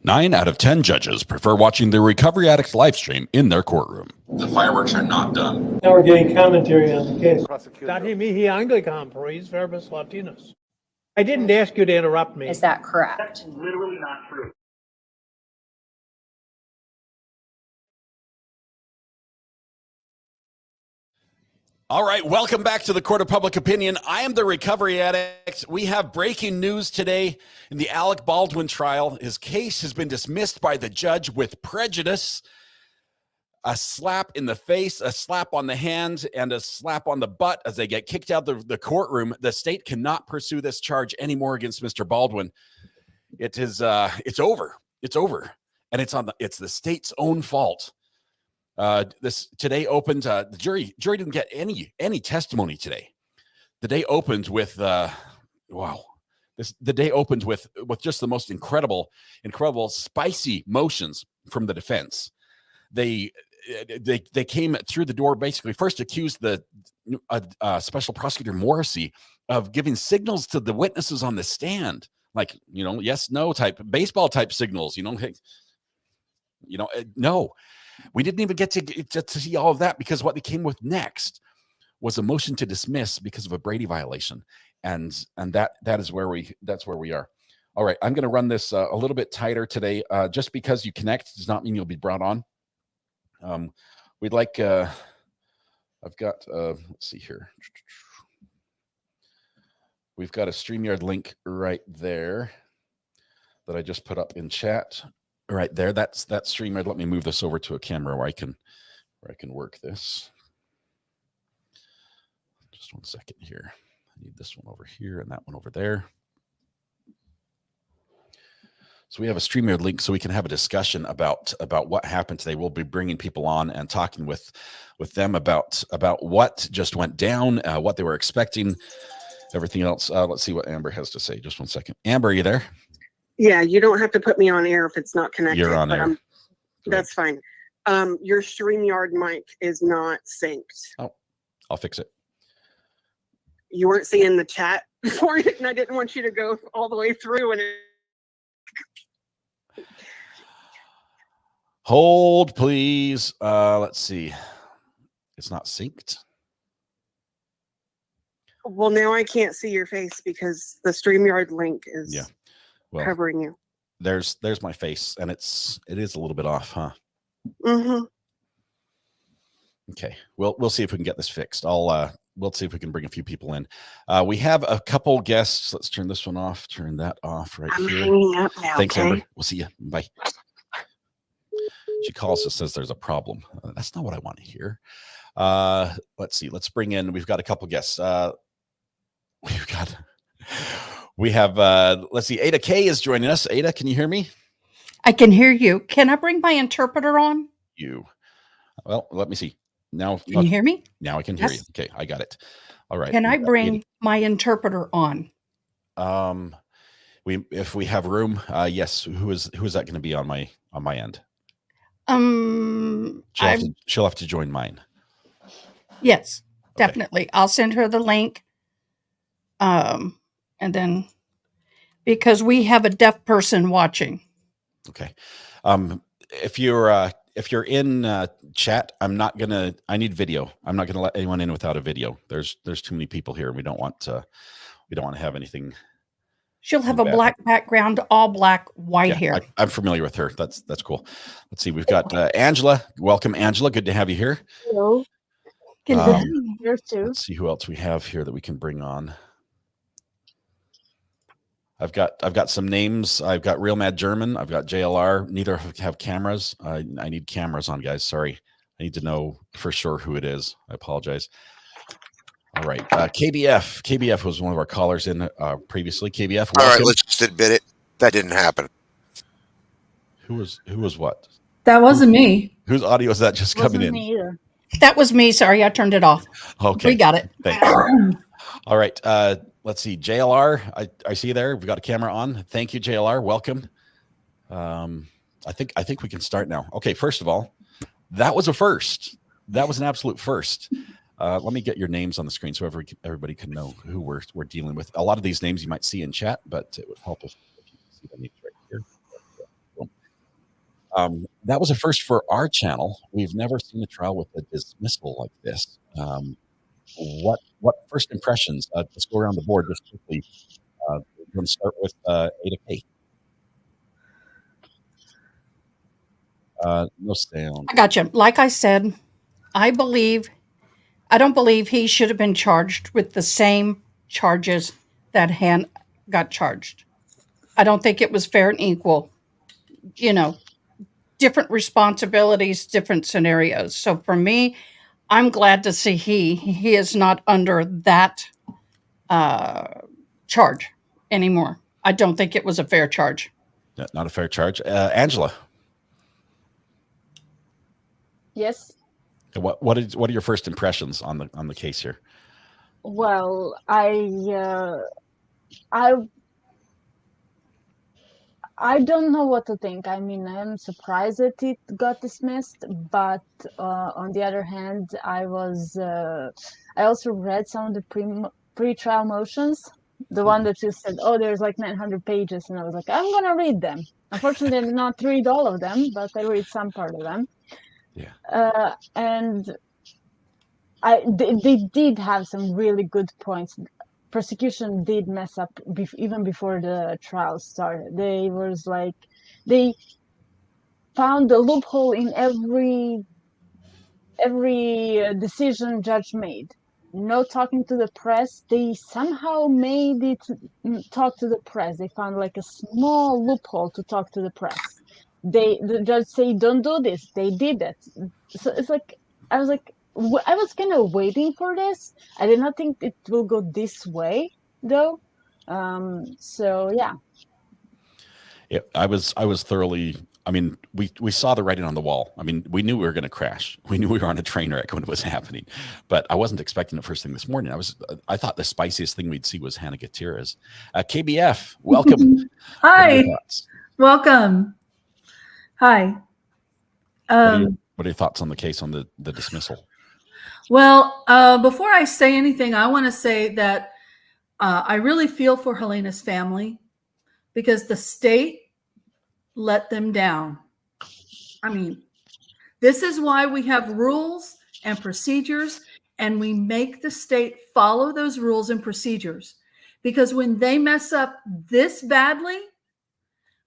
9 out of 10 judges prefer watching the Recovery Addicts live stream in their courtroom. The fireworks are not done. Now we're getting commentary on the case. Dati mihi Anglican, Paris verbis Latinus. I didn't ask you to interrupt me. Is that correct? That's literally not true. All right, welcome back to the Court of Public Opinion. I am the Recovery Addict. We have breaking news today in the Alec Baldwin trial. His case has been dismissed by the judge with prejudice. A slap in the face, a slap on the hand, and a slap on the butt as they get kicked out of the courtroom. The state cannot pursue this charge anymore against Mr. Baldwin. It is, it's over. It's over, and it's the state's own fault. This today opened. The jury didn't get any testimony today. The day opened with wow. The day opened with just the most incredible spicy motions from the defense. They came through the door, basically first accused the special prosecutor Morrissey of giving signals to the witnesses on the stand, like, yes, no type, baseball type signals, no. We didn't even get to see all of that, because what they came with next was a motion to dismiss because of a Brady violation, and that's where we are. All right, I'm going to run this a little bit tighter today. Just because you connect does not mean you'll be brought on. We'd like, I've got, let's see here. We've got a StreamYard link right there that I just put up in chat. Right there, that's StreamYard. Let me move this over to a camera where I can work this. Just 1 second here. I need this one over here and that one over there. So we have a StreamYard link so we can have a discussion about what happened today. We'll be bringing people on and talking with them about what just went down, what they were expecting, everything else. Let's see what Amber has to say. Just 1 second. Amber, are you there? Yeah, you don't have to put me on air if it's not connected. You're on air. That's fine. Your StreamYard mic is not synced. Oh, I'll fix it. You weren't seeing the chat before, and I didn't want you to go all the way through. And Hold, please. Let's see. It's not synced. Well, now I can't see your face because the StreamYard link is covering you. There's my face, and it is a little bit off, huh? Mm-hmm. Okay. We'll see if we can get this fixed. We'll see if we can bring a few people in. We have a couple guests. Let's turn this one off. Turn that off right I'm here. hanging up now. Thanks, okay? Amber. We'll see you. Bye. She calls us, says there's a problem. That's not what I want to hear. Let's see. Let's bring in. We've got a couple guests. We have. Let's see. Ada K is joining us. Ada, can you hear me? I can hear you. Can I bring my interpreter on? Well, let me see. Now, can you hear me? Now I can hear you. Okay, I got it. All right. Can I bring my interpreter on? If we have room, yes. Who is that going to be on my end? She'll have to join mine. Yes, definitely. Okay. I'll send her the link. And then because we have a deaf person watching. Okay. If you're in chat, I need video. I'm not gonna let anyone in without a video. There's too many people here. We don't want to have anything. She'll have a black background, all black, white hair. I'm familiar with her. That's cool. Let's see. We've got Angela. Welcome, Angela. Good to have you here. Hello. Good to have you here too. Let's see who else we have here that we can bring on. I've got some names. I've got Real Mad German. I've got JLR. Neither have cameras. I need cameras on, guys. Sorry. I need to know for sure who it is. I apologize. All right. KBF. KBF was one of our callers in previously. KBF. All right, let's just admit it. That didn't happen. Who was what? That wasn't me. Whose audio is that just coming in? Me either. That was me. Sorry, I turned it off. Okay. We got it. Thanks. All right. Let's see. JLR. I see you there. We've got a camera on. Thank you, JLR. Welcome. I think we can start now. Okay. First of all, that was a first. That was an absolute first. Let me get your names on the screen so everybody can know who we're dealing with. A lot of these names you might see in chat, but it would help if you see the names right here. That was a first for our channel. We've never seen a trial with a dismissal like this. What first impressions? Let's go around the board just quickly. We're going to start with Ada K. No sound. I got you. Like I said, I don't believe he should have been charged with the same charges that Han got charged. I don't think it was fair and equal. You know, different responsibilities, different scenarios. So for me, I'm glad to see he is not under that charge anymore. I don't think it was a fair charge. Not a fair charge. Angela. Yes. What are your first impressions on the case here? Well, I don't know what to think. I mean, I'm surprised that it got dismissed, but on the other hand, I also read some of the pre-trial motions, the one that you said, oh, there's like 900 pages, and I was like, I'm gonna read them. Unfortunately, I did not read all of them, but I read some part of them. Yeah. And they did have some really good points. Prosecution did mess up even before the trial started. They found a loophole in every decision judge made. No talking to the press. They somehow made it talk to the press. They found like a small loophole to talk to the press. The judge say, don't do this. They did it. So it's like, I was kind of waiting for this. I did not think it will go this way, though. So yeah. Yeah, I was thoroughly. I mean, we saw the writing on the wall. I mean, we knew we were going to crash. We knew we were on a train wreck when it was happening, but I wasn't expecting it first thing this morning. I thought the spiciest thing we'd see was Hannah Gutierrez. KBF, welcome. Hi, welcome. Hi. What are your thoughts on the case, on the dismissal? Well, before I say anything, I want to say that I really feel for Helena's family because the state let them down. I mean, this is why we have rules and procedures, and we make the state follow those rules and procedures. Because when they mess up this badly,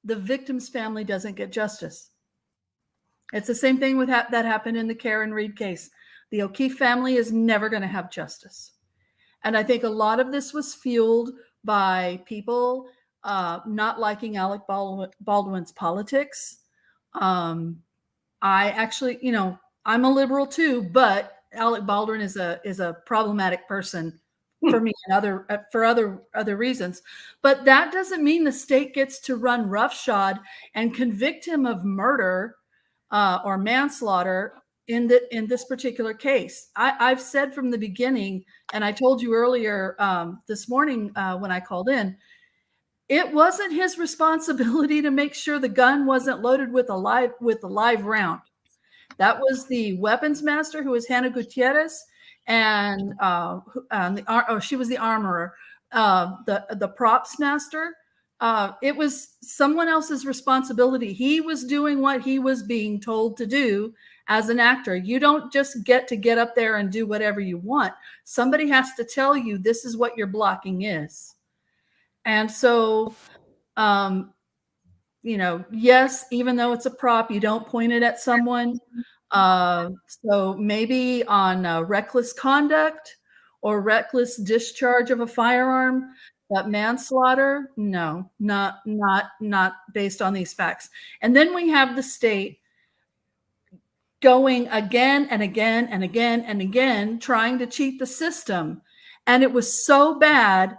the victim's family doesn't get justice. It's the same thing with that happened in the Karen Reed case. The O'Keefe family is never going to have justice. And I think a lot of this was fueled by people not liking Alec Baldwin's politics. I actually, I'm a liberal too, but Alec Baldwin is a problematic person for me and for other reasons. But that doesn't mean the state gets to run roughshod and convict him of murder or manslaughter in this particular case. I've said from the beginning, and I told you earlier this morning when I called in, it wasn't his responsibility to make sure the gun wasn't loaded with a live round. That was the weapons master, who was Hannah Gutierrez, and she was the armorer. The props master. It was someone else's responsibility. He was doing what he was being told to do as an actor. You don't just get up there and do whatever you want. Somebody has to tell you this is what your blocking is. And so, yes, even though it's a prop, you don't point it at someone. So maybe on reckless conduct or reckless discharge of a firearm, but manslaughter, no, not based on these facts. And then we have the state going again and again and again and again, trying to cheat the system. And it was so bad.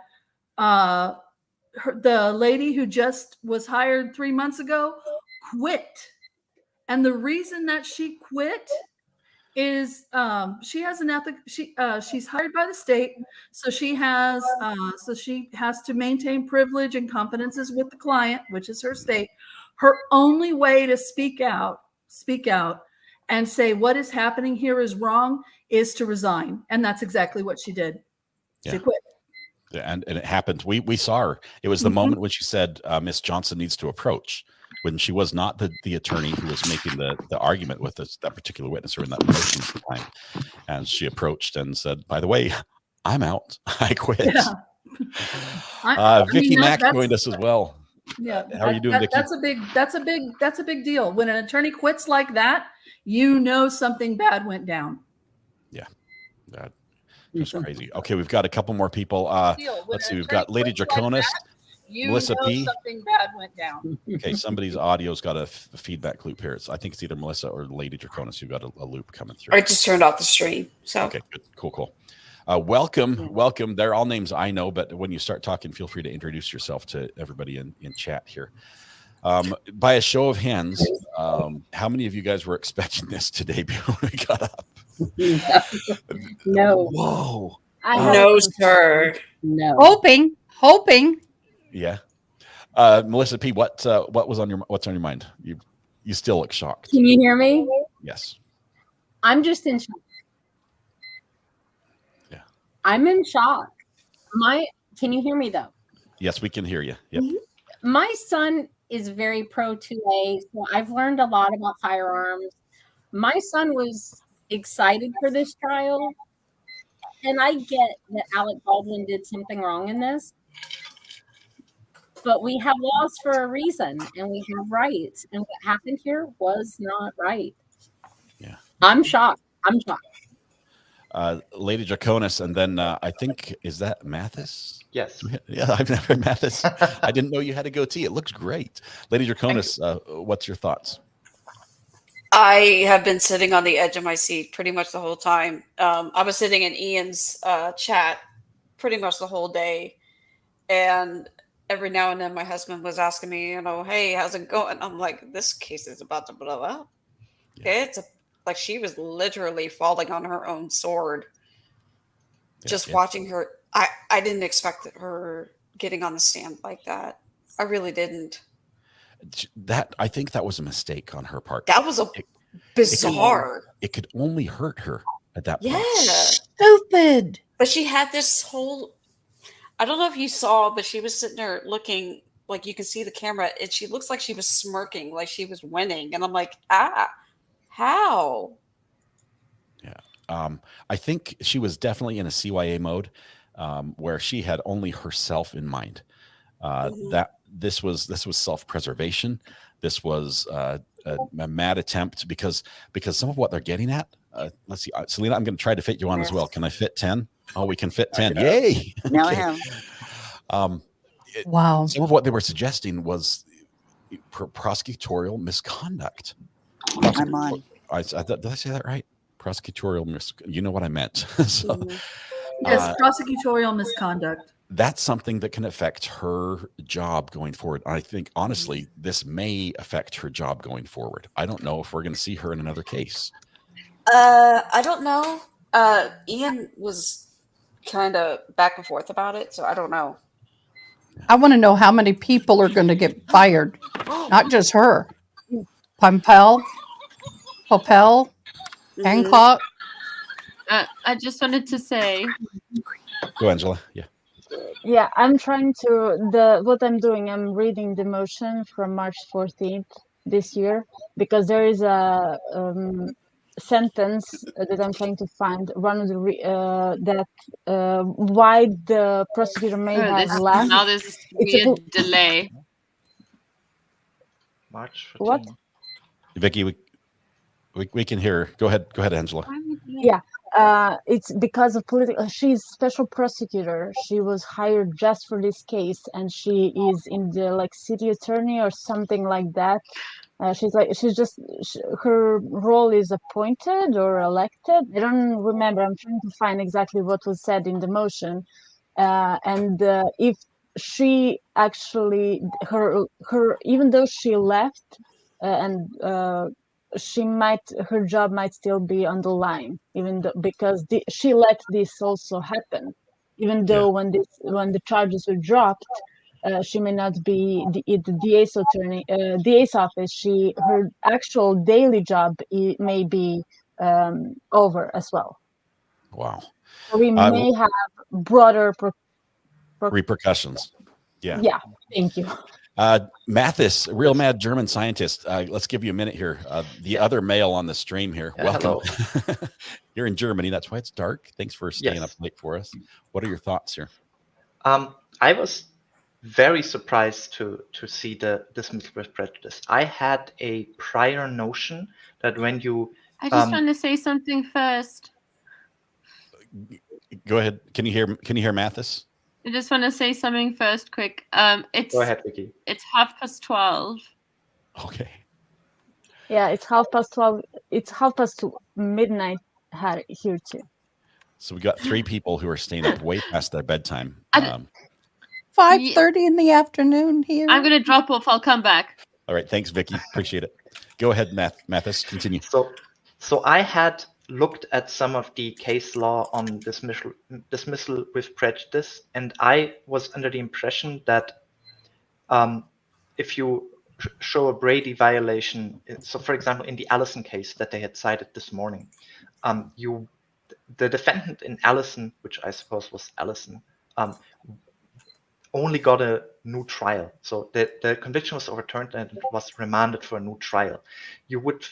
The lady who just was hired 3 months ago quit. And the reason that she quit is she has an ethic. She's hired by the state, so she has to maintain privilege and confidences with the client, which is her state. Her only way to speak out and say what is happening here is wrong is to resign, and that's exactly what she did. She quit. And it happened. We saw her. It was the moment when she said, Miss Johnson needs to approach. when she was not the attorney who was making the argument with that particular witness or in that motion at the time. And she approached and said, by the way, I'm out. I quit. Yeah. Vicky Mack that's- joined us as well. Yeah. How are you doing, Vicky? That's a big deal. When an attorney quits like that, you know something bad went down. Yeah. That's crazy. Okay, we've got a couple more people. Let's see. We've got Lady Draconis, Melissa P. Something bad went down. Okay, somebody's audio's got a feedback loop here. I think it's either Melissa or Lady Draconis who got a loop coming through. I just turned off the stream. So okay, good, cool. Welcome. They're all names I know, but when you start talking, feel free to introduce yourself to everybody in chat here. By a show of hands, how many of you guys were expecting this today before we got up? no. Whoa. No, sir. No. Hoping. Yeah. Melissa P, what's on your mind? You still look shocked. Can you hear me? Yes. I'm just in shock. Yeah. I'm in shock. Can you hear me though? Yes, we can hear you. Yep. My son is very pro 2A, so I've learned a lot about firearms. My son was excited for this trial, and I get that Alec Baldwin did something wrong in this, but we have laws for a reason, and we have rights, and what happened here was not right. Yeah. I'm shocked. Lady Draconis, and then I think, is that Mathis? Yes. Yeah, I've never heard Mathis. I didn't know you had a goatee. It looks great. Lady Draconis, what's your thoughts? I have been sitting on the edge of my seat pretty much the whole time. I was sitting in Ian's chat pretty much the whole day. And every now and then my husband was asking me, hey, how's it going? I'm like, this case is about to blow up. Yeah. Like she was literally falling on her own sword. Just watching her. I didn't expect her getting on the stand like that. I really didn't. I think that was a mistake on her part. That was bizarre. It could only hurt her at that point. Yeah. Stupid. But she had this whole, I don't know if you saw, but she was sitting there looking like you could see the camera and she looks like she was smirking, like she was winning. And I'm like, how? Yeah. I think she was definitely in a CYA mode where she had only herself in mind. That this was self-preservation. This was a mad attempt because some of what they're getting at. Let's see, Selena, I'm going to try to fit you on as well. Can I fit 10? Oh, we can fit 10. Yay! Now I have. Wow. Some of what they were suggesting was prosecutorial misconduct. I'm on. Did I say that right? Prosecutorial you know what I meant. So, Yes, prosecutorial misconduct. That's something that can affect her job going forward. I think, honestly, this may affect her job going forward. I don't know if we're going to see her in another case. I don't know. Ian was kind of back and forth about it, so I don't know. I want to know how many people are going to get fired. Not just her. Popel, Hancock. I just wanted to say. Go, Angela. Yeah. Yeah, I'm trying to what I'm doing. I'm reading the motion from March 14th this year because there is a sentence that I'm trying to find. One of the why the prosecutor may have left. Now there's weird delay. March 15th. What? Vicky, we can hear. Go ahead, Angela. Yeah. It's because of political. She's special prosecutor. She was hired just for this case, and she is in the city attorney or something like that. Her role is appointed or elected. I don't remember. I'm trying to find exactly what was said in the motion, and if she actually her even though she left and. Her job might still be on the line, even though because she let this also happen. Even though when the charges were dropped, she may not be the DA's attorney, DA's office. Her actual daily job may be over as well. Wow. So we may have broader repercussions. Yeah. Yeah. Thank you. Mathis, real mad German scientist. Let's give you a minute here. The other male on the stream here. Welcome. You're in Germany. That's why it's dark. Thanks for staying up late for us. What are your thoughts here? I was very surprised to see the dismissal with prejudice. I had a prior notion that when you I just want to say something first. Go ahead. Can you hear Mathis? I just want to say something first, quick. It's Go ahead, Vicky. It's 12:30. Okay. Yeah, it's 12:30. It's 12:30 midnight here too. So we got 3 people who are staying up way past their bedtime. 5:30 in the afternoon here. I'm gonna drop off. I'll come back. All right. Thanks, Vicky. Appreciate it. Go ahead, Mathis. Continue. So I had looked at some of the case law on dismissal with prejudice, and I was under the impression that if you show a Brady violation, so for example, in the Allison case that they had cited this morning, the defendant in Allison, which I suppose was Allison, only got a new trial. So the conviction was overturned and it was remanded for a new trial. You would,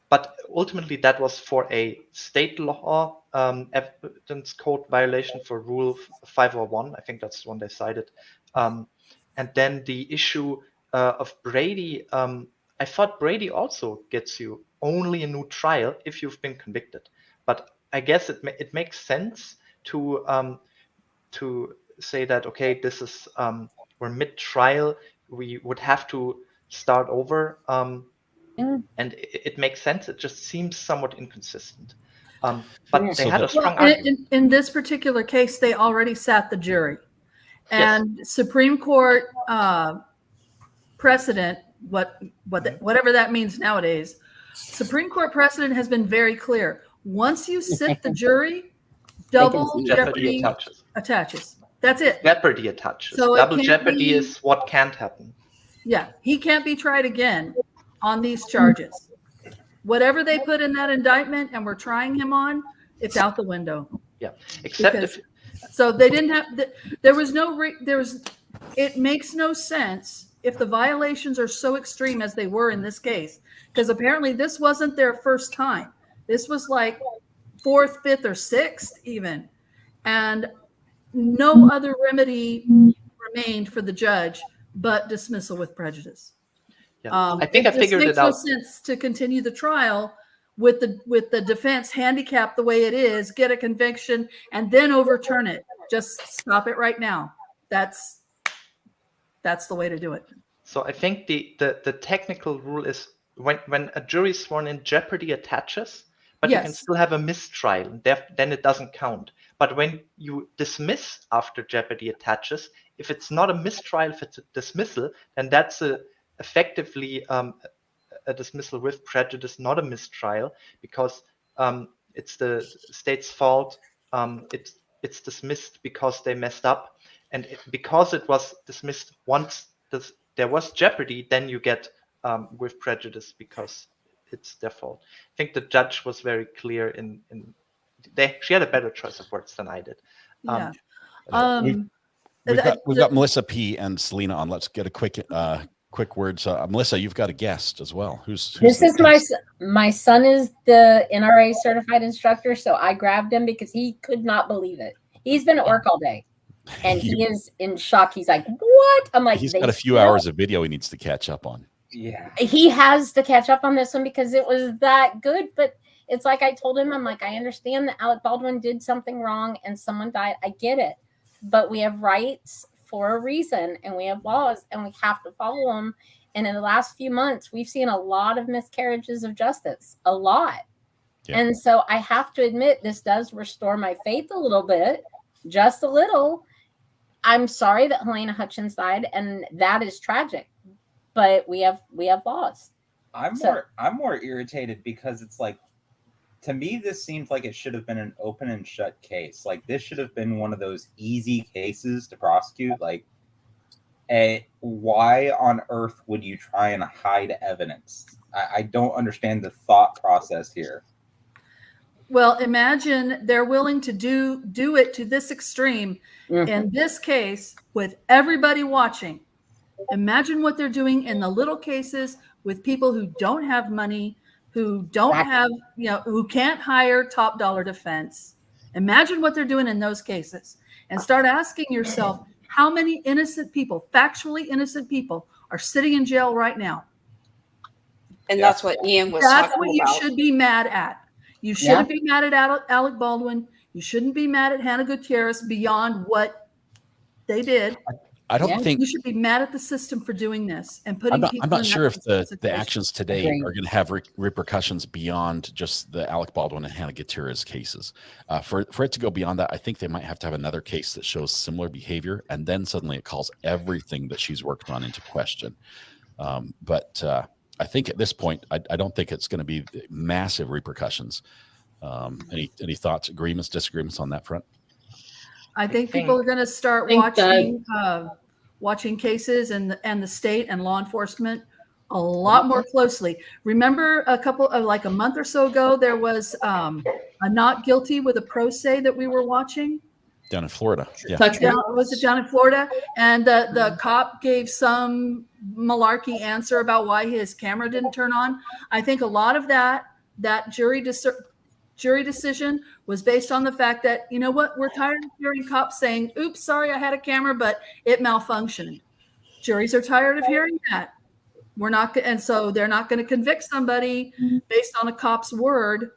but ultimately that was for a state law evidence code violation for Rule 501. I think that's the one they cited. And then the issue of Brady, I thought Brady also gets you only a new trial if you've been convicted. But I guess it makes sense to say that, okay, this is we're mid-trial, we would have to start over, and it makes sense. It just seems somewhat inconsistent. But they had a strong argument. In this particular case, they already sat the jury, and Supreme Court precedent, whatever that means nowadays, Supreme Court precedent has been very clear. Once you sit the jury, double jeopardy attaches. That's it. Jeopardy attaches. So double jeopardy is what can't happen. Yeah, he can't be tried again on these charges. Whatever they put in that indictment and we're trying him on, it's out the window. Yeah, except so they didn't have. It makes no sense if the violations are so extreme as they were in this case, because apparently this wasn't their first time. This was like 4th, 5th, or 6th even, and no other remedy remained for the judge but dismissal with prejudice. Yeah. I think I figured it out. It makes no sense to continue the trial with the defense handicapped the way it is, get a conviction, and then overturn it. Just stop it right now. That's the way to do it. So I think the technical rule is when a jury is sworn in, jeopardy attaches, but you can still have a mistrial. Then it doesn't count. But when you dismiss after jeopardy attaches, if it's not a mistrial, if it's a dismissal, then that's effectively a dismissal with prejudice, not a mistrial, because it's the state's fault. It's dismissed because they messed up, and because it was dismissed once there was jeopardy, then you get with prejudice because it's their fault. I think the judge was very clear she had a better choice of words than I did. We've got Melissa P. and Selena on. Let's get a quick word. So Melissa, you've got a guest as well. Who's this is my son is the NRA certified instructor, so I grabbed him because he could not believe it. He's been at work all day and he is in shock. He's like, what? I'm like, he's got a few hours of video he needs to catch up on. Yeah, he has to catch up on this one because it was that good. But it's like I told him, I'm like, I understand that Alec Baldwin did something wrong and someone died. I get it, but we have rights for a reason and we have laws and we have to follow them. And in the last few months, we've seen a lot of miscarriages of justice, a lot. Yeah. And so I have to admit, this does restore my faith a little bit, just a little. I'm sorry that Helena Hutchins died, and that is tragic, but we have laws. I'm more irritated because it's like, to me, this seems like it should have been an open and shut case. Like, this should have been one of those easy cases to prosecute. Like, why on earth would you try and hide evidence? I don't understand the thought process here. Well, imagine they're willing to do it to this extreme. In this case, with everybody watching. Imagine what they're doing in the little cases with people who don't have money, who don't have, who can't hire top dollar defense. Imagine what they're doing in those cases, and start asking yourself, how many innocent people, factually innocent people, are sitting in jail right now? And that's what Ian was That's talking what you about. should be mad at. You shouldn't be mad at Alec Baldwin. You shouldn't be mad at Hannah Gutierrez beyond what they did. I don't think you should be mad at the system for doing this and putting people. I'm not in sure if the situation. actions today are going to have repercussions beyond just the Alec Baldwin and Hannah Gutierrez cases. For it to go beyond that, I think they might have to have another case that shows similar behavior, and then suddenly it calls everything that she's worked on into question. But I think at this point, I don't think it's going to be massive repercussions. Any thoughts, agreements, disagreements on that front? I think people are going to start watching cases and the state and law enforcement a lot more closely. Remember a month or so ago, there was a not guilty with a pro se that we were watching down in Florida. Yeah. Was it down in Florida? And the cop gave some malarkey answer about why his camera didn't turn on. I think a lot of that jury decision was based on the fact that, you know what, we're tired of hearing cops saying, oops, sorry, I had a camera, but it malfunctioned. Juries are tired of hearing that. And so they're not going to convict somebody based on a cop's word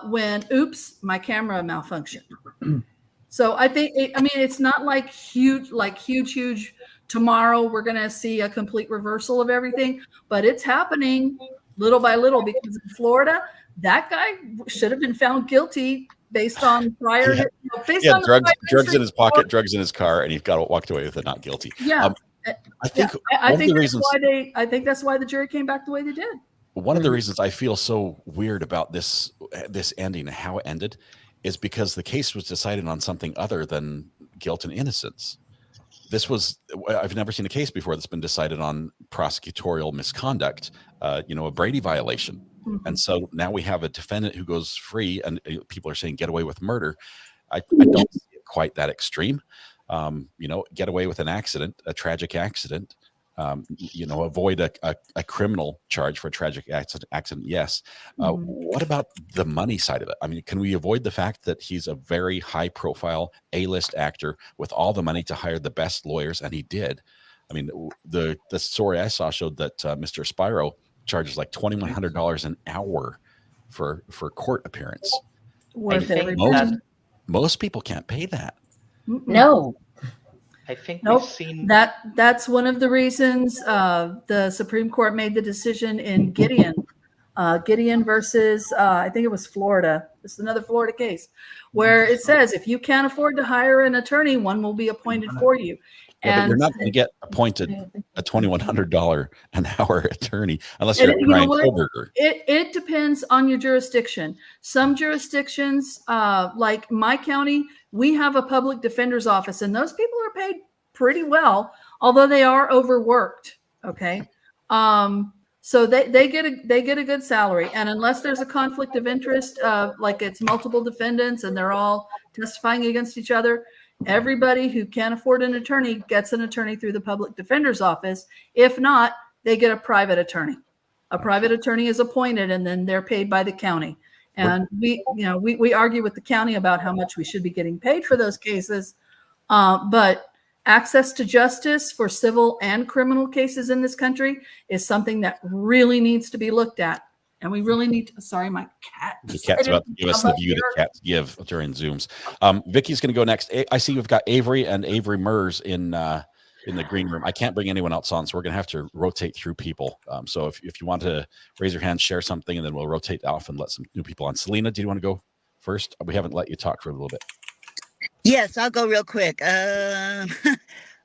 when, oops, my camera malfunctioned. So I think, it's not like huge, tomorrow we're going to see a complete reversal of everything, but it's happening little by little, because in Florida, that guy should have been found guilty based on prior. Yeah, drugs in his pocket, drugs in his car, and he walked away with it not guilty. Yeah, I think that's why the jury came back the way they did. One of the reasons I feel so weird about this ending and how it ended is because the case was decided on something other than guilt and innocence. I've never seen a case before that's been decided on prosecutorial misconduct, a Brady violation. Mm-hmm. And so now we have a defendant who goes free, and people are saying get away with murder. I don't see it quite that extreme. Get away with an accident, a tragic accident, avoid a criminal charge for a tragic accident. Yes. What about the money side of it? I mean, can we avoid the fact that he's a very high profile A-list actor with all the money to hire the best lawyers? And he did. I mean, the story I saw showed that Mr. Spiro charges like $2,100 an hour for court appearance. Most people can't pay that. No. I think we've seen that's one of the reasons the Supreme Court made the decision in Gideon versus I think it was Florida. This is another Florida case where it says if you can't afford to hire an attorney, one will be appointed for you. Yeah, but you're not going to get appointed a $2,100 an hour attorney unless you're Ryan Kohlberger. It depends on your jurisdiction. Some jurisdictions, like my county, we have a public defender's office, and those people are paid pretty well, although they are overworked. Okay, so they get a good salary, and unless there's a conflict of interest, like it's multiple defendants and they're all testifying against each other, everybody who can't afford an attorney gets an attorney through the public defender's office. If not, they get a private attorney. A private attorney is appointed, and then they're paid by the county. And we argue with the county about how much we should be getting paid for those cases. But access to justice for civil and criminal cases in this country is something that really needs to be looked at. And we really need to, sorry, my cat. The cat's about to give us the view that cats give during Zooms. Vicky's going to go next. I see we've got Avery and Avery Mers in the green room. I can't bring anyone else on, so we're going to have to rotate through people. So if you want to raise your hand, share something, and then we'll rotate off and let some new people on. Selena, do you want to go first? We haven't let you talk for a little bit. Yes, I'll go real quick.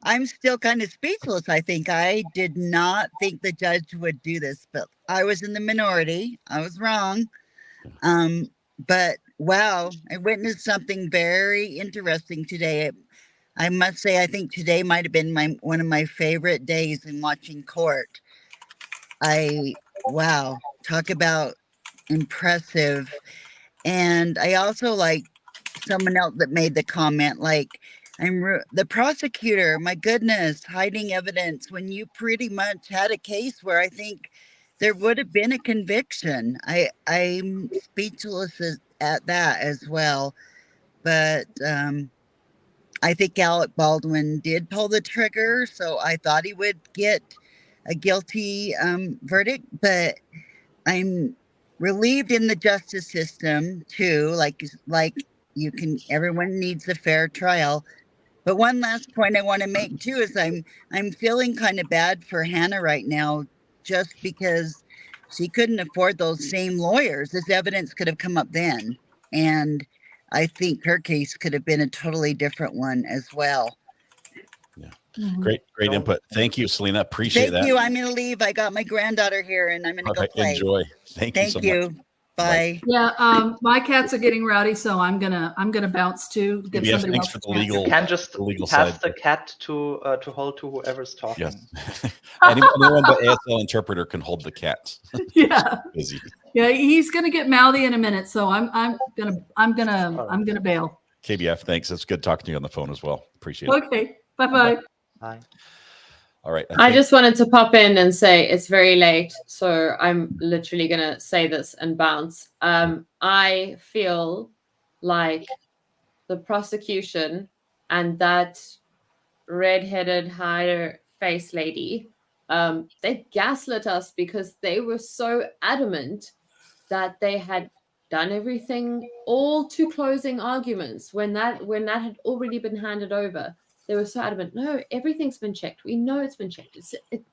I'm still kind of speechless, I think. I did not think the judge would do this, but I was in the minority. I was wrong. But wow, I witnessed something very interesting today. I must say, I think today might have been one of my favorite days in watching court. Wow, talk about impressive. And I also like someone else that made the comment, like, the prosecutor, my goodness, hiding evidence when you pretty much had a case where I think there would have been a conviction. I'm speechless at that as well. But I think Alec Baldwin did pull the trigger, so I thought he would get a guilty verdict. But I'm relieved in the justice system too. Like everyone needs a fair trial. But one last point I want to make too is I'm feeling kind of bad for Hannah right now, just because she couldn't afford those same lawyers. This evidence could have come up then, and I think her case could have been a totally different one as well. Yeah, great input. Thank you, Selena. Appreciate that. Thank you. I'm gonna leave. I got my granddaughter here, and I'm gonna go play. Enjoy. Thank you so much. Bye. Yeah, my cats are getting rowdy, so I'm gonna bounce too. Give Yes, somebody thanks else for the a chance. legal. You can just the legal pass side. the cat to hold to whoever's talking. Yes. Anyone but ASL interpreter can hold the cat. Yeah. Busy. Yeah, he's gonna get mouthy in a minute, so I'm gonna bail. KBF, thanks. It's good talking to you on the phone as well. Appreciate it. Okay. Bye. Bye. All right. I just wanted to pop in and say it's very late, so I'm literally going to say this and bounce. I feel like the prosecution and that red-headed higher face lady, they gaslit us because they were so adamant that they had done everything all to closing arguments when that had already been handed over. They were so adamant. No, everything's been checked. We know it's been checked.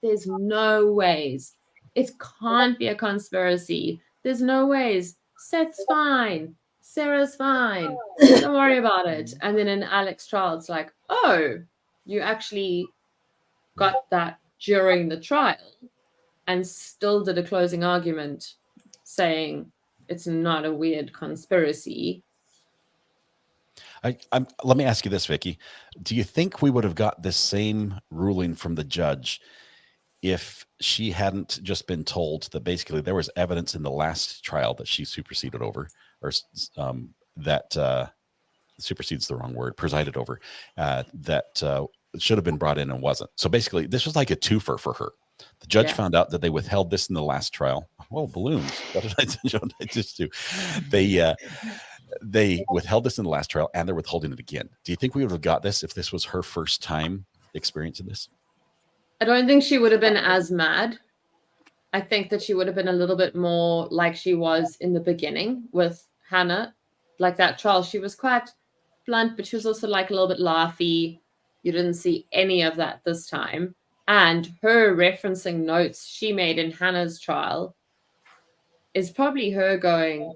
There's no ways. It can't be a conspiracy. There's no ways. Seth's fine. Sarah's fine. Don't worry about it. And then in Alec's trial, it's like, oh, you actually got that during the trial and still did a closing argument saying it's not a weird conspiracy. Let me ask you this, Vicky. Do you think we would have got this same ruling from the judge if she hadn't just been told that basically there was evidence in the last trial that she superseded over, or supersedes the wrong word, presided over, that should have been brought in and wasn't? So basically, this was like a twofer for her. The judge found out that they withheld this in the last trial. Whoa, balloons. What did I just do? They withheld this in the last trial, and they're withholding it again. Do you think we would have got this if this was her first time experiencing this? I don't think she would have been as mad. I think that she would have been a little bit more like she was in the beginning with Hannah. Like that trial, she was quite blunt, but she was also like a little bit laughy. You didn't see any of that this time. And her referencing notes she made in Hannah's trial is probably her going,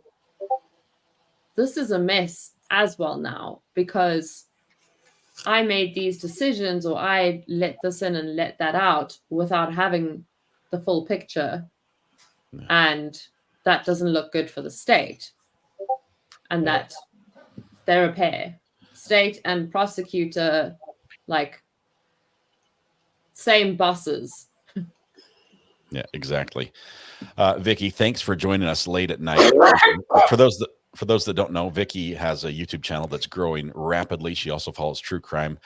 this is a mess as well now, because I made these decisions, or I let this in and let that out without having the full picture. And that doesn't look good for the state. And that they're a pair. State and prosecutor, like, same bosses. Yeah, exactly. Vicky, thanks for joining us late at night. For those that don't know, Vicky has a YouTube channel that's growing rapidly. She also follows true crime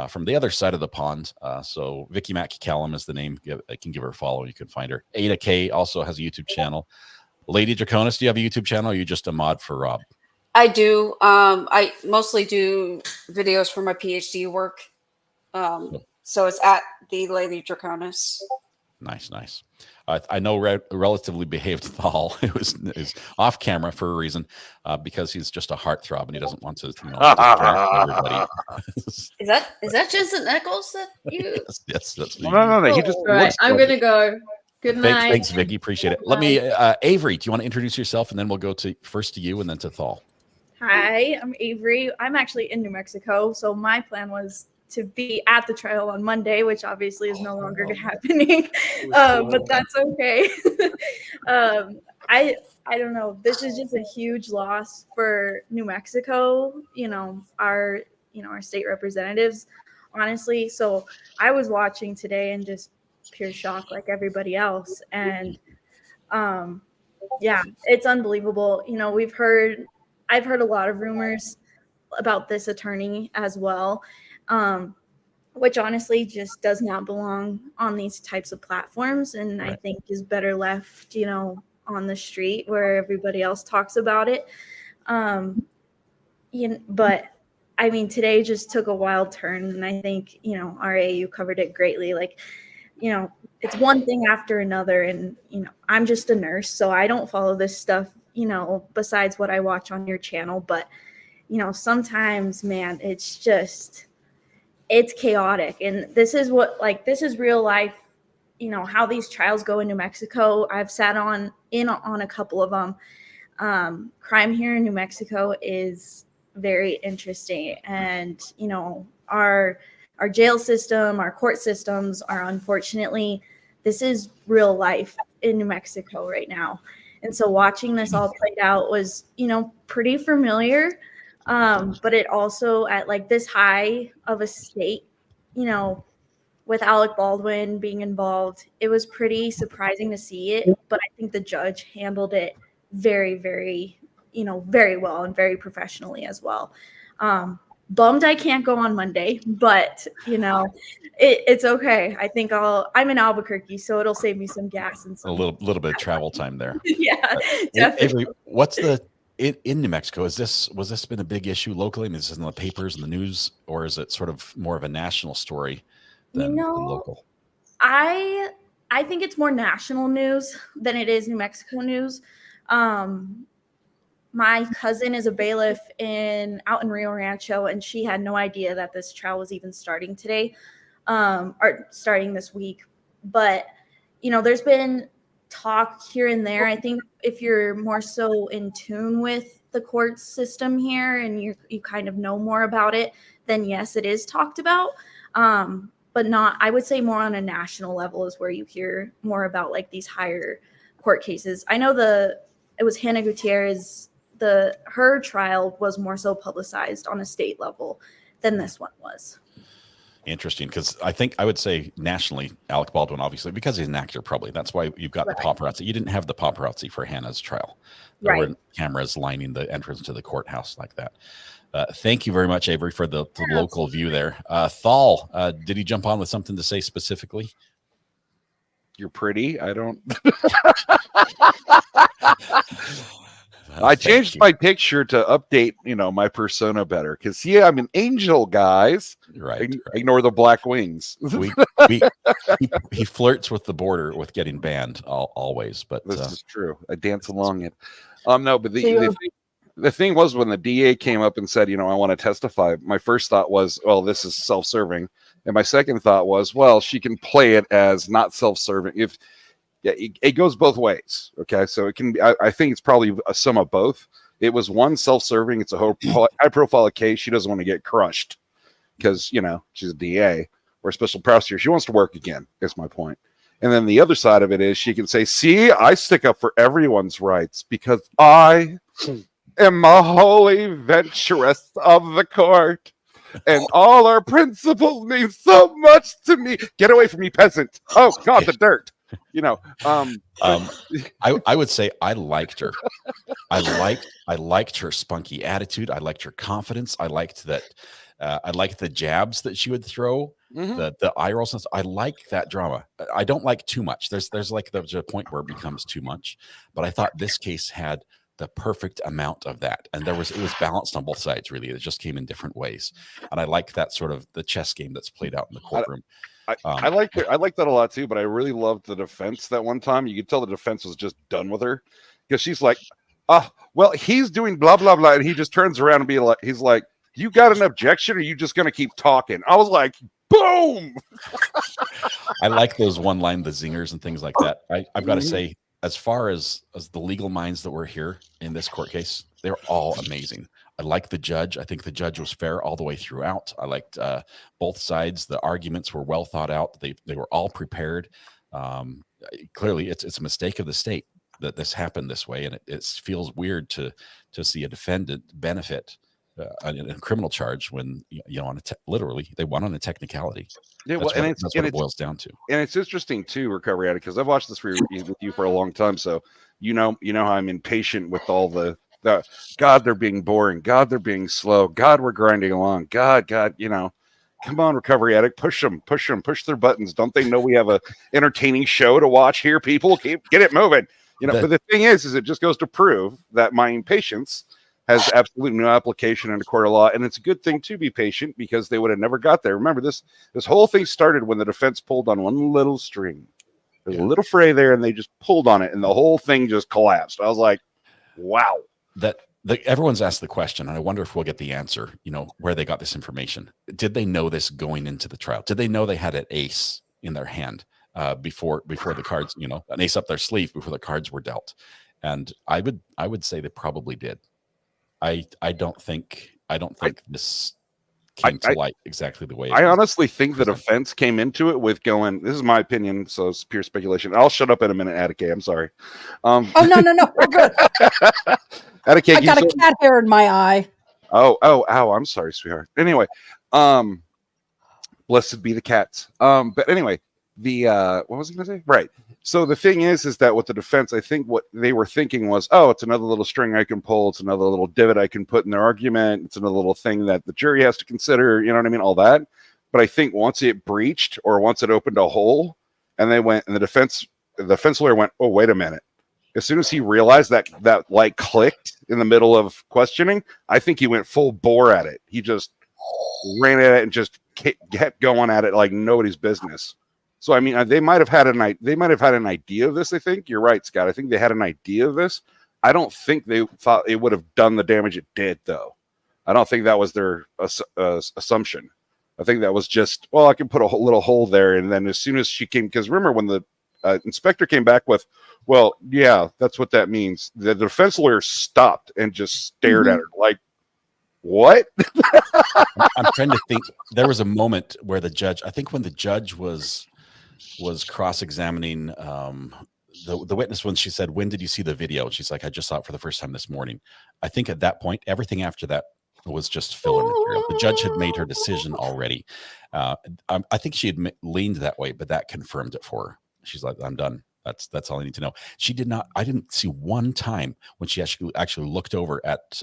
from the other side of the pond. So Vicky McCallum is the name. I can give her a follow. You can find her. Ada K also has a YouTube channel. Lady Draconis, do you have a YouTube channel, or are you just a mod for Rob? I do. I mostly do videos for my PhD work. So it's at the Lady Draconis. Nice. I know relatively behaved Thal, who is off camera for a reason, because he's just a heartthrob and he doesn't want to, distract everybody. Is that Jensen Nichols that you? Yes, that's me. No. He just Right, I'm gonna go. Good night. Thanks, Vicky. Appreciate it. Let me, Avery, do you want to introduce yourself, and then we'll go first to you and then to Thal. Hi, I'm Avery. I'm actually in New Mexico, so my plan was to be at the trial on Monday, which obviously is no longer happening, but that's okay. I don't know. This is just a huge loss for New Mexico. Our state representatives, honestly. So I was watching today and just pure shock, like everybody else, and yeah, it's unbelievable. We've heard I've heard a lot of rumors about this attorney as well, which honestly just does not belong on these types of platforms, and I think is better left, on the street where everybody else talks about it. But I mean, today just took a wild turn, and I think, RA, you covered it greatly. Like, it's one thing after another, and, I'm just a nurse, so I don't follow this stuff, besides what I watch on your channel. But, sometimes, man, it's chaotic. And this is this is real life, how these trials go in New Mexico. I've sat on a couple of them. Crime here in New Mexico is very interesting, and our jail system, our court systems are, unfortunately, this is real life in New Mexico right now. And so watching this all played out was pretty familiar, but it also, at like this high of a state, with Alec Baldwin being involved, it was pretty surprising to see it. But I think the judge handled it very, very, very well and very professionally as well. Bummed I can't go on Monday, but it's okay. I think I'm in Albuquerque, so it'll save me some gas and a little bit of travel time there. Yeah, definitely. Avery, what's in New Mexico? Was this been a big issue locally? I mean, is this in the papers and the news, or is it sort of more of a national story than local? I think it's more national news than it is New Mexico news. My cousin is a bailiff out in Rio Rancho, and she had no idea that this trial was even starting today, or starting this week. But, there's been talk here and there. I think if you're more so in tune with the court system here and you kind of know more about it, then yes, it is talked about. But not, I would say more on a national level is where you hear more about like these higher court cases. I know it was Hannah Gutierrez, her trial was more so publicized on a state level than this one was. Interesting, because I would say nationally, Alec Baldwin, obviously, because he's an actor, probably. That's why you've got the paparazzi. You didn't have the paparazzi for Hannah's trial. There were cameras lining the entrance to the courthouse like that. Thank you very much, Avery, for the local view there. Thal, did he jump on with something to say specifically? You're pretty. I don't. I changed my picture to update, my persona better. Because, I'm an angel, guys. Right. Ignore the black wings. He flirts with the border with getting banned always. But this is true. I dance along it. No, but the thing was, when the DA came up and said, I want to testify, my first thought was, well, this is self-serving. And my second thought was, well, she can play it as not self-serving. It goes both ways. Okay. So it can be, I think it's probably a sum of both. It was one self-serving. It's a high profile case. She doesn't want to get crushed because, she's a DA or a special prosecutor. She wants to work again. Is my point. And then the other side of it is she can say, see, I stick up for everyone's rights because I am a holy venturess of the court. And all our principles mean so much to me. Get away from me, peasant. Oh God, the dirt. I would say I liked her. I liked her spunky attitude. I liked her confidence. I liked that. I liked the jabs that she would throw. The eye rolls. I like that drama. I don't like too much. There's a point where it becomes too much. But I thought this case had the perfect amount of that, and it was balanced on both sides. Really, it just came in different ways, and I like that sort of the chess game that's played out in the courtroom. I like that a lot too, but I really loved the defense that one time. You could tell the defense was just done with her because she's like, well, he's doing blah blah blah, and he just turns around and he's like, you got an objection, or are you just gonna keep talking? I was like, boom. I like those the zingers and things like that. I've got to say, as far as the legal minds that were here in this court case, they're all amazing. I like the judge. I think the judge was fair all the way throughout. I liked both sides. The arguments were well thought out. They were all prepared. Clearly, it's a mistake of the state that this happened this way, and it feels weird to see a defendant benefit in a criminal charge when literally they won on a technicality. Yeah, that's well, what it boils down to. And it's interesting too, Recovery Addict, because I've watched this with you for a long time, so you know how I'm impatient with all the God, they're being boring. God, they're being slow. God, we're grinding along. God, come on, recovery addict, push their buttons. Don't they know we have a entertaining show to watch here? People, get it moving. But the thing is it just goes to prove that my impatience has absolutely no application in a court of law, and it's a good thing to be patient because they would have never got there. Remember, this whole thing started when the defense pulled on one little string. There's a little fray there, and they just pulled on it, and the whole thing just collapsed. I was like, wow. Everyone's asked the question, and I wonder if we'll get the answer, where they got this information. Did they know this going into the trial? Did they know they had an ace in their hand before the cards, an ace up their sleeve before the cards were dealt? And I would say they probably did. I don't think this came to light exactly the way I honestly think the defense came into it with going, this is my opinion, so it's pure speculation. I'll shut up in a minute, Attica. I'm sorry. Oh, no. We're good. Attica, I got a cat hair in my eye. Oh, I'm sorry, sweetheart. Anyway, blessed be the cats. But anyway, what was I going to say? Right. So the thing is that with the defense, I think what they were thinking was, it's another little string I can pull. It's another little divot I can put in their argument. It's another little thing that the jury has to consider. You know what I mean? All that. But I think once it breached or once it opened a hole and they went and the defense lawyer went, oh, wait a minute. As soon as he realized that like clicked in the middle of questioning, I think he went full bore at it. He just ran at it and just kept going at it like nobody's business. So I mean, they might have had an idea of this. I think you're right, Scott. I think they had an idea of this. I don't think they thought it would have done the damage it did, though. I don't think that was their assumption. I think that was just, I can put a little hole there, and then as soon as she came, because remember when the inspector came back with, well, yeah, that's what that means. The defense lawyer stopped and just stared at her like, what? I'm trying to think. There was a moment where the judge was cross-examining the witness when she said, when did you see the video? She's like, I just saw it for the first time this morning. I think at that point, everything after that was just filler material. The judge had made her decision already. I think she had leaned that way, but that confirmed it for her. She's like, I'm done. That's all I need to know. She did not. I didn't see one time when she actually looked over at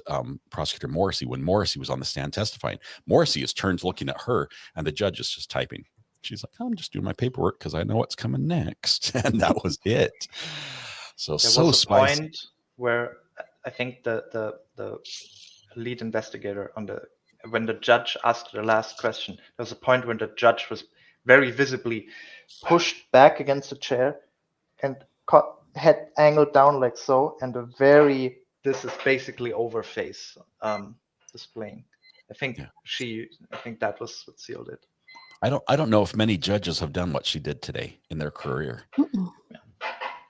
Prosecutor Morrissey when Morrissey was on the stand testifying. Morrissey is turned looking at her, and the judge is just typing. She's like, I'm just doing my paperwork because I know what's coming next, and that was it. So there was a spicy. point where I think the lead investigator when the judge asked the last question, there was a point when the judge was very visibly pushed back against the chair and head angled down like so, and this is basically over face displaying. I think that was what sealed it. I don't know if many judges have done what she did today in their career. Yeah.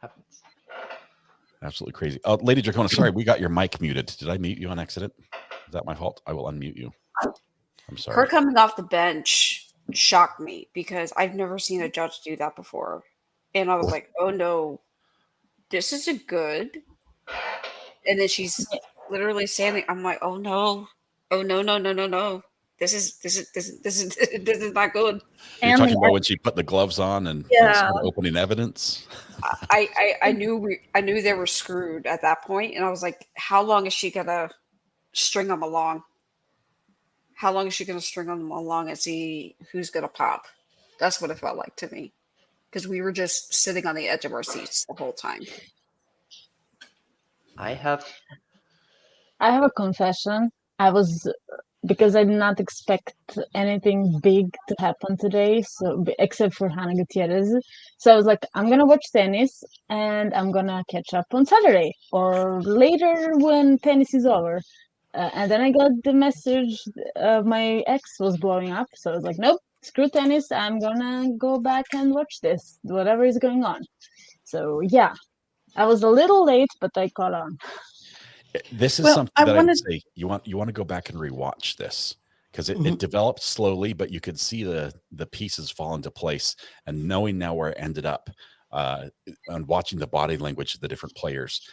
Happens. Absolutely crazy. Oh, Lady Dracona, sorry, we got your mic muted. Did I mute you on accident? Is that my fault? I will unmute you. I'm sorry. Her coming off the bench shocked me because I've never seen a judge do that before. And I was like, oh no, this isn't good. And then she's literally standing. I'm like, oh no. No. This is not good. You're talking about when she put the gloves on and started opening evidence. I knew they were screwed at that point, and I was like, how long is she gonna string them along? How long is she gonna string them along and see who's gonna pop? That's what it felt like to me, because we were just sitting on the edge of our seats the whole time. I have a confession. Because I did not expect anything big to happen today, so except for Hannah Gutierrez. So I was like, I'm gonna watch tennis and I'm gonna catch up on Saturday or later when tennis is over. And then I got the message my ex was blowing up, so I was like, nope, screw tennis. I'm gonna go back and watch this, whatever is going on. So yeah, I was a little late, but I caught on. This is something that I would say you want to go back and rewatch this because it developed slowly, but you could see the pieces fall into place. And knowing now where it ended up, and watching the body language of the different players,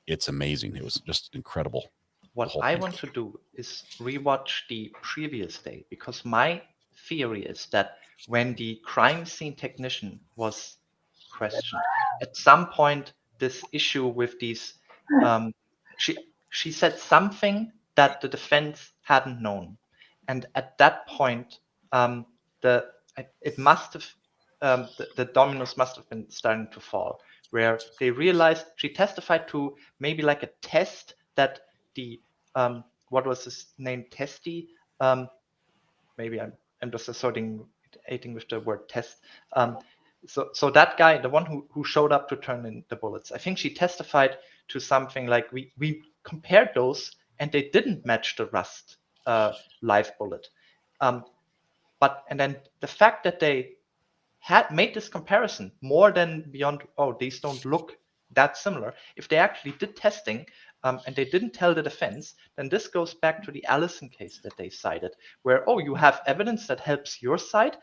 it's amazing. It was just incredible. What I want to do is rewatch the previous day, because my theory is that when the crime scene technician was questioned, at some point this issue with these she said something that the defense hadn't known, and at that point, it must have the dominoes must have been starting to fall, where they realized she testified to maybe like a test that the what was his name, Testy, maybe I'm just associating with the word test. So that guy, the one who showed up to turn in the bullets, I think she testified to something like we compared those and they didn't match the Rust live bullet. And then the fact that they had made this comparison more than beyond, oh, these don't look that similar. If they actually did testing and they didn't tell the defense, then this goes back to the Allison case that they cited, where, oh, you have evidence that helps your side.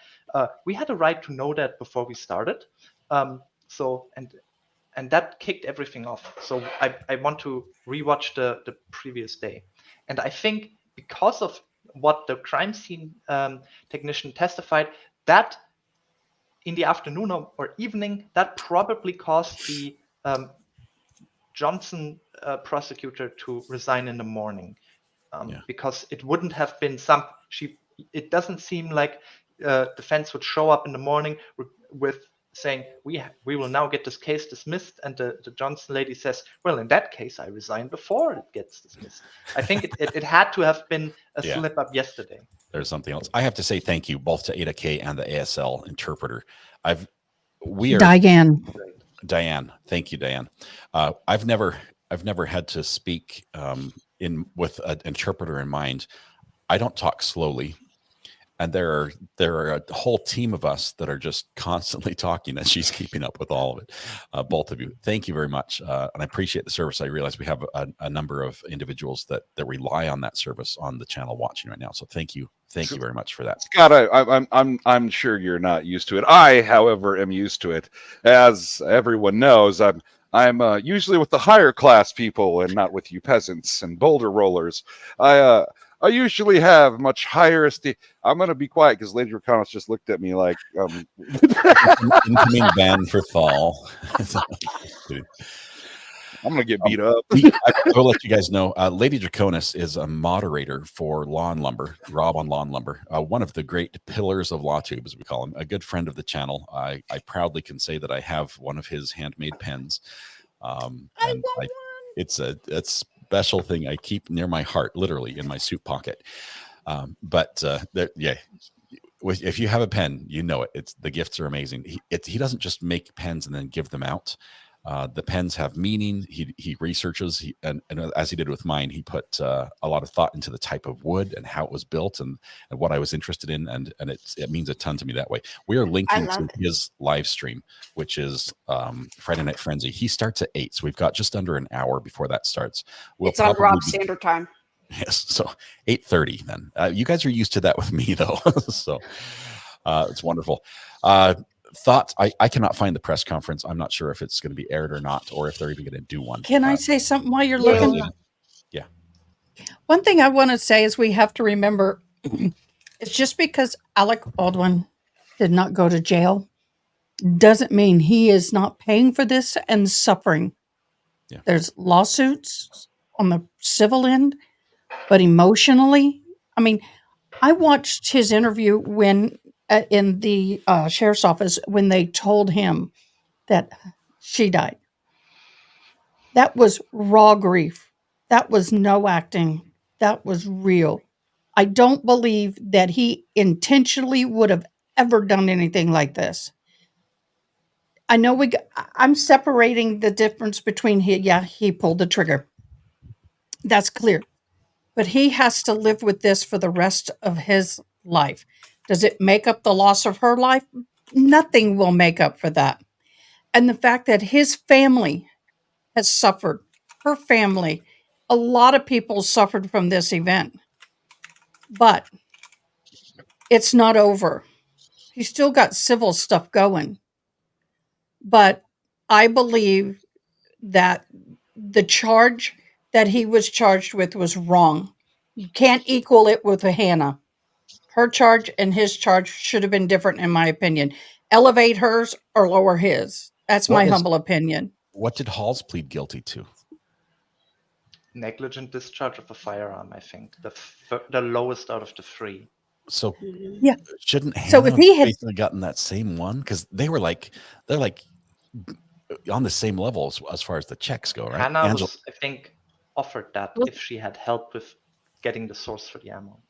We had a right to know that before we started. And that kicked everything off. So I want to rewatch the previous day. And I think because of what the crime scene technician testified, that in the afternoon or evening, that probably caused the Johnson prosecutor to resign in the morning, because it wouldn't have been it doesn't seem like defense would show up in the morning with saying, we will now get this case dismissed, and the Johnson lady says, well, in that case, I resign before it gets dismissed. I think it had to have been a slip up yesterday. There's something else. I have to say thank you both to Ada K and the ASL interpreter. Diane. Thank you, Diane. I've never had to speak with an interpreter in mind. I don't talk slowly. And there are a whole team of us that are just constantly talking, and she's keeping up with all of it. Both of you, thank you very much, and I appreciate the service. I realize we have a number of individuals that rely on that service on the channel watching right now. So thank you very much for that. Scott, I'm sure you're not used to it. I, however, am used to it. As everyone knows, I'm usually with the higher class people and not with you peasants and boulder rollers. I usually have much higher esteem. I'm going to be quiet because Lady Draconis just looked at me like incoming ban for fall. I'm going to get beat up. I'll let you guys know. Lady Draconis is a moderator for Law and Lumber, Rob on Law and Lumber, one of the great pillars of LawTube, as we call him, a good friend of the channel. I proudly can say that I have one of his handmade pens. It's a special thing I keep near my heart, literally in my suit pocket. If you have a pen, you know it. The gifts are amazing. He doesn't just make pens and then give them out. The pens have meaning. He researches, and as he did with mine, he put a lot of thought into the type of wood and how it was built and what I was interested in, and it means a ton to me that way. We are linking to his live stream, which is Friday Night Frenzy. He starts at 8, so we've got just under an hour before that starts. It's on Rob's Standard Time. Yes, so 8:30 then. You guys are used to that with me, though, so it's wonderful. Thoughts? I cannot find the press conference. I'm not sure if it's going to be aired or not, or if they're even going to do one. Can I say something while you're looking? Yeah. One thing I want to say is we have to remember it's just because Alec Baldwin did not go to jail doesn't mean he is not paying for this and suffering. Yeah. There's lawsuits on the civil end, but emotionally, I mean, I watched his interview when in the sheriff's office when they told him that she died. That was raw grief. That was no acting. That was real. I don't believe that he intentionally would have ever done anything like this. I know I'm separating the difference between he pulled the trigger. That's clear. But he has to live with this for the rest of his life. Does it make up the loss of her life? Nothing will make up for that. And the fact that his family has suffered, her family, a lot of people suffered from this event. But it's not over. He's still got civil stuff going. But I believe that the charge that he was charged with was wrong. You can't equal it with a Hannah. Her charge and his charge should have been different, in my opinion. Elevate hers or lower his. That's my humble opinion. What did Halls plead guilty to? negligent discharge of a firearm, I think. The lowest out of the three. So Yeah. shouldn't So Hannah if he had basically gotten that same one? Because they're like on the same level as far as the checks go, right? Hannah Angela, was, I think, offered that if she had help with getting the source for the ammo.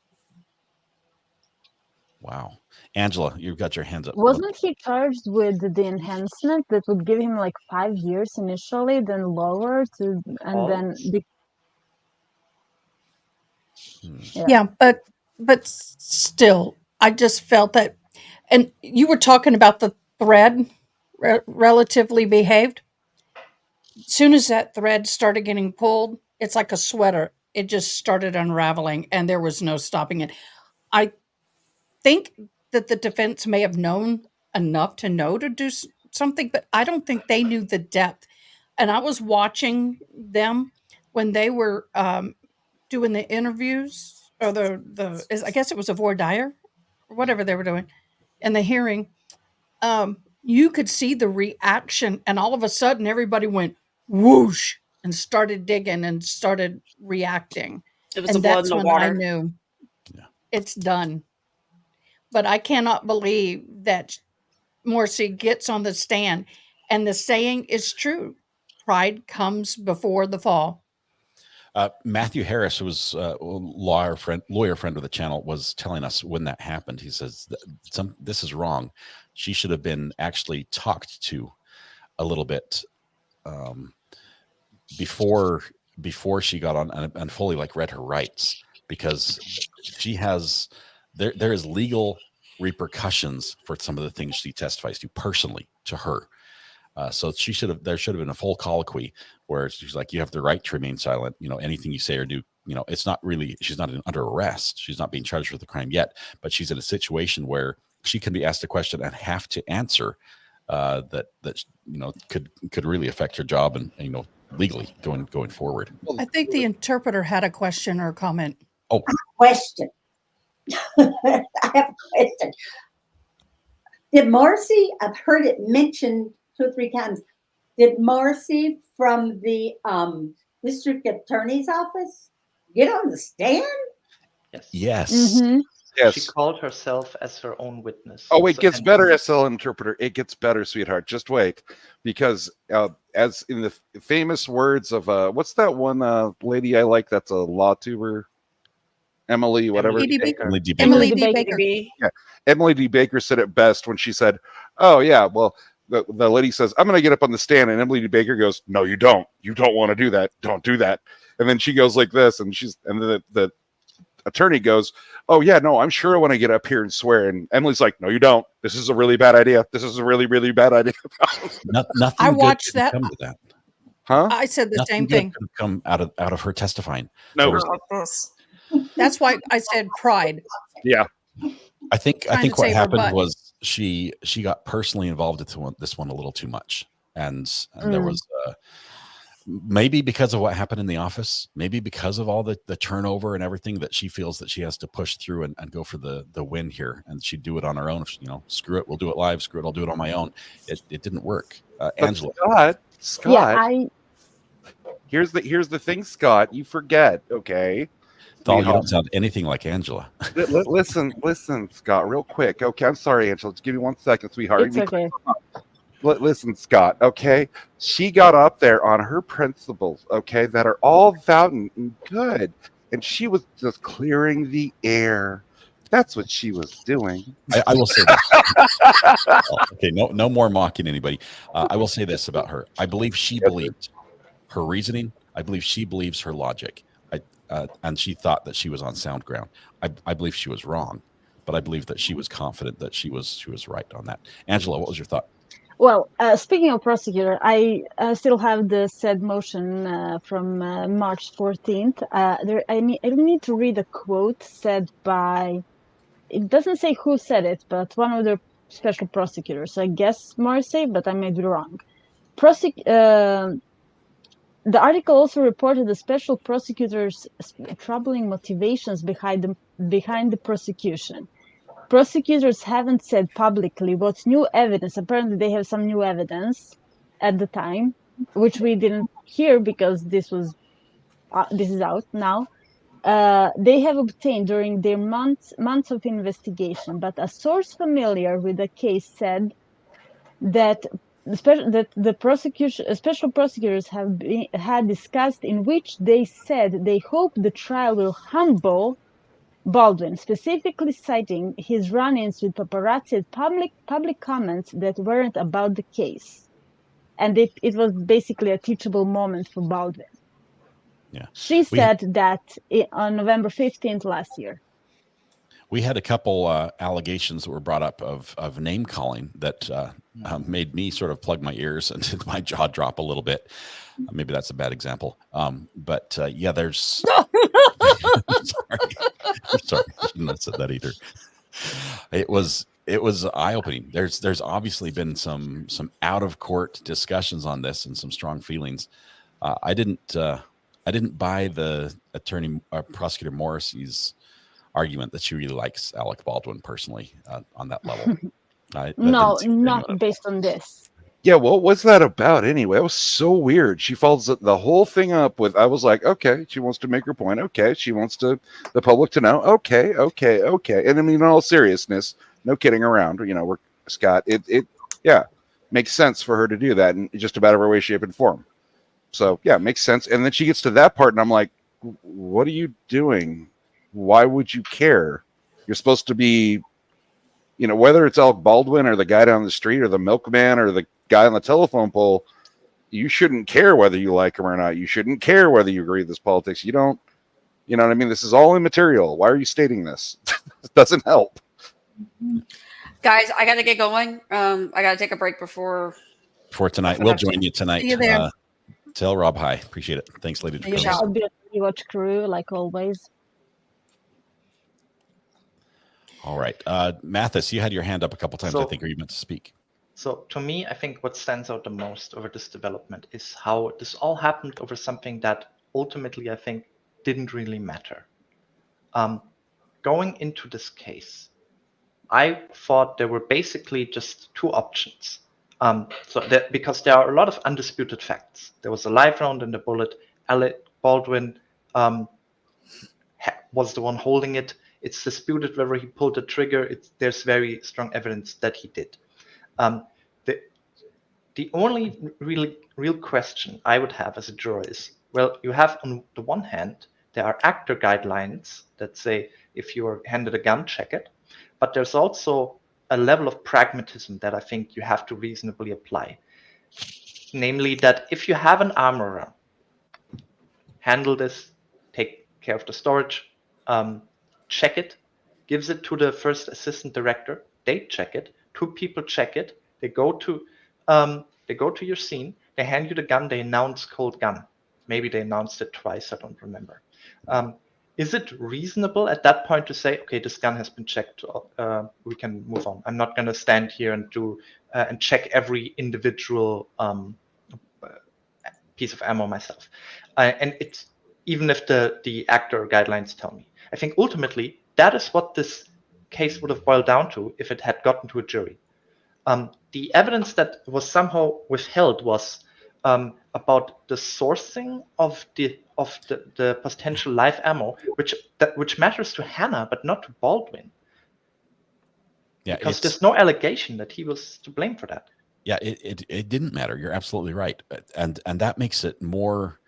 wow. Angela, you've got your hands up. Wasn't he charged with the enhancement that would give him like 5 years initially, then lower to, and then Yeah, but still, I just felt that, and you were talking about the thread relatively behaved. As soon as that thread started getting pulled, it's like a sweater. It just started unraveling, and there was no stopping it. I think that the defense may have known enough to know to do something, but I don't think they knew the depth. And I was watching them when they were doing the interviews, or I guess it was a voir dire or whatever they were doing, and the hearing. You could see the reaction, and all of a sudden everybody went whoosh and started digging and started reacting. It was And the blood that's in the when water. I knew it's done. But I cannot believe that Morrissey gets on the stand, and the saying is true: pride comes before the fall. Matthew Harris, who was a lawyer friend of the channel, was telling us when that happened. He says, this is wrong. She should have been actually talked to a little bit before she got on and fully read her rights, because she has there is legal repercussions for some of the things she testifies to personally to her. So there should have been a full colloquy where she's like, you have the right to remain silent. Anything you say or do, it's not really, she's not under arrest. She's not being charged with the crime yet, but she's in a situation where she can be asked a question and have to answer that could really affect her job and legally going forward. I think the interpreter had a question or comment. Oh, question. I have a question. Did Marcy, I've heard it mentioned 2 or 3 times, did Marcy from the district attorney's office get on the stand? Yes. Mm-hmm. Yes. She called herself as her own witness. Oh, it gets better, SL interpreter. It gets better, sweetheart. Just wait, because as in the famous words of what's that one lady I like? That's a law tuber, Emily, whatever. Emily D. Baker. Emily D. Baker. Yeah, Emily D. Baker said it best when she said, "Oh yeah, well." The lady says, I'm going to get up on the stand. And Emily D. Baker goes, no, you don't. You don't want to do that. Don't do that. And then she goes like this. And the attorney goes, oh, yeah, no, I'm sure I want to get up here and swear. And Emily's like, no, you don't. This is a really bad idea. This is a really, really bad idea. Nothing I good watched could that. come to that. Huh? I said the Nothing same good thing. could come out of her testifying. No. That's why I said pride. Yeah. I think Trying to what save her happened butt. was she got personally involved with this one a little too much, and there was maybe because of what happened in the office, maybe because of all the turnover and everything, that she feels that she has to push through and go for the win here, and she'd do it on her own. Screw it, we'll do it live. Screw it, I'll do it on my own. It didn't work. Angela, Scott, Yeah, here's the thing, Scott. You forget, okay? you don't sound anything like Angela. Listen, Scott, real quick. Okay, I'm sorry, Angela. Just give me 1 second, sweetheart. it's okay. Listen, Scott, okay? She got up there on her principles, okay, that are all valid and good. And she was just clearing the air. That's what she was doing. I will say this. Okay, no more mocking anybody. I will say this about her. I believe she believed her reasoning. I believe she believes her logic. And she thought that she was on sound ground. I believe she was wrong, but I believe that she was confident that she was right on that. Angela, what was your thought? Well, speaking of prosecutor, I still have the said motion from March 14th. I need to read a quote said by, it doesn't say who said it, but one of the special prosecutors. I guess Morrissey, but I may be wrong. The article also reported the special prosecutor's troubling motivations behind the prosecution. Prosecutors haven't said publicly what new evidence. Apparently, they have some new evidence at the time, which we didn't hear because this was this is out now. They have obtained during their months of investigation, but a source familiar with the case said that the special prosecutors had discussed, in which they said they hope the trial will humble Baldwin, specifically citing his run-ins with paparazzi and public comments that weren't about the case, and it was basically a teachable moment for Baldwin. Yeah, she said that on November 15th last year. We had a couple allegations that were brought up of name calling that made me sort of plug my ears and my jaw drop a little bit. Maybe that's a bad example. But yeah, there's. Sorry, I shouldn't have said that either. It was eye opening. There's obviously been some out of court discussions on this and some strong feelings. I didn't buy the prosecutor Morrissey's argument that she really likes Alec Baldwin personally on that level. No, not based on this. Yeah, what was that about anyway? It was so weird. She follows the whole thing up with, I was like, okay, she wants to make her point. Okay, she wants the public to know. Okay. And I mean, in all seriousness, no kidding around. You know, we're Scott. It makes sense for her to do that in just about every way, shape, and form. So yeah, it makes sense. And then she gets to that part, and I'm like, what are you doing? Why would you care? You're supposed to be, you know, whether it's Alec Baldwin or the guy down the street or the milkman or the guy on the telephone pole, you shouldn't care whether you like him or not. You shouldn't care whether you agree with his politics. You don't, you know what I mean? This is all immaterial. Why are you stating this? It doesn't help. Guys, I got to get going. I got to take a break before tonight. We'll join you tonight. See you there. Tell Rob hi. Appreciate it. Thanks, ladies. I'll be a rewatch crew like always. All right. Mathis, you had your hand up a couple times, I think, or you meant to speak. So to me, I think what stands out the most over this development is how this all happened over something that ultimately I think didn't really matter. Going into this case, I thought there were basically just two options. Because there are a lot of undisputed facts. There was a live round in the bullet. Alec Baldwin was the one holding it. It's disputed whether he pulled the trigger. There's very strong evidence that he did. The only real question I would have as a juror is, well, you have on the one hand, there are actor guidelines that say if you are handed a gun, check it. But there's also a level of pragmatism that I think you have to reasonably apply. Namely that if you have an armorer, handle this, take care of the storage, check it, gives it to the first assistant director, they check it, two people check it, they go to your scene, they hand you the gun, they announce cold gun. Maybe they announced it twice, I don't remember. Is it reasonable at that point to say, okay, this gun has been checked, we can move on? I'm not going to stand here and do and check every individual piece of ammo myself. And it's even if the actor guidelines tell me. I think ultimately that is what this case would have boiled down to if it had gotten to a jury. The evidence that was somehow withheld was about the sourcing of the potential live ammo, which matters to Hannah but not to Baldwin. Yeah, because there's no allegation that he was to blame for that. Yeah, it didn't matter. You're absolutely right, and that makes it more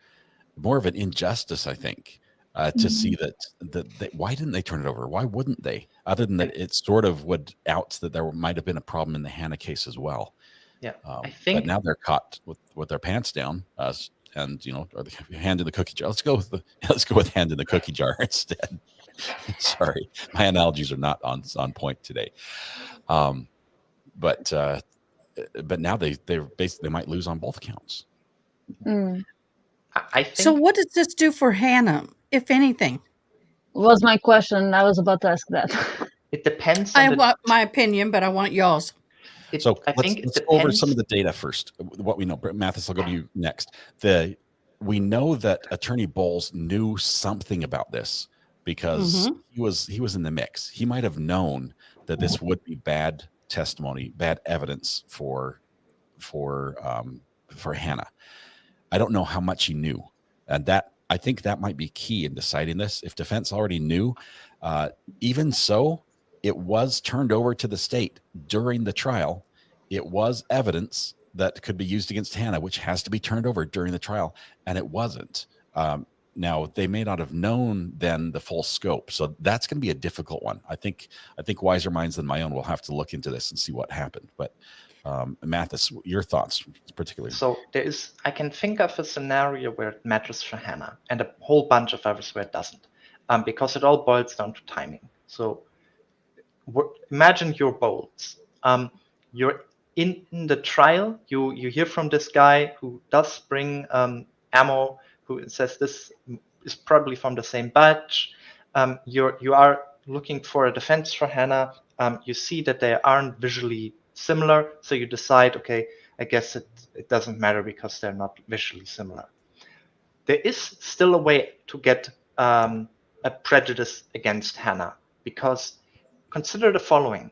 of an injustice, I think. To see that why didn't they turn it over? Why wouldn't they? Other than that, it sort of would out that there might have been a problem in the Hannah case as well. Yeah, I think. But now they're caught with their pants down, and you know, or the hand in the cookie jar. Let's go with hand in the cookie jar instead. Sorry, my analogies are not on point today. But now they might lose on both counts. I think. So what does this do for Hannah, if anything? Was my question. I was about to ask that. It depends. I want my opinion, but I want y'all's. Let's go over some of the data first. What we know, Mathis, I'll go to you next. We know that Attorney Bowles knew something about this because he was in the mix. He might have known that this would be bad testimony, bad evidence for Hannah. I don't know how much he knew, and that I think that might be key in deciding this. If defense already knew, even so, it was turned over to the state during the trial. It was evidence that could be used against Hannah, which has to be turned over during the trial, and it wasn't. Now, they may not have known then the full scope, so that's going to be a difficult one. I think wiser minds than my own will have to look into this and see what happened. But Mathis, your thoughts particularly? So I can think of a scenario where it matters for Hannah and a whole bunch of others where it doesn't, because it all boils down to timing. So imagine your bolts. You're in the trial, you hear from this guy who does bring ammo, who says this is probably from the same batch. You are looking for a defense for Hannah. You see that they aren't visually similar, so you decide, okay, I guess it doesn't matter because they're not visually similar. There is still a way to get a prejudice against Hannah, because consider the following.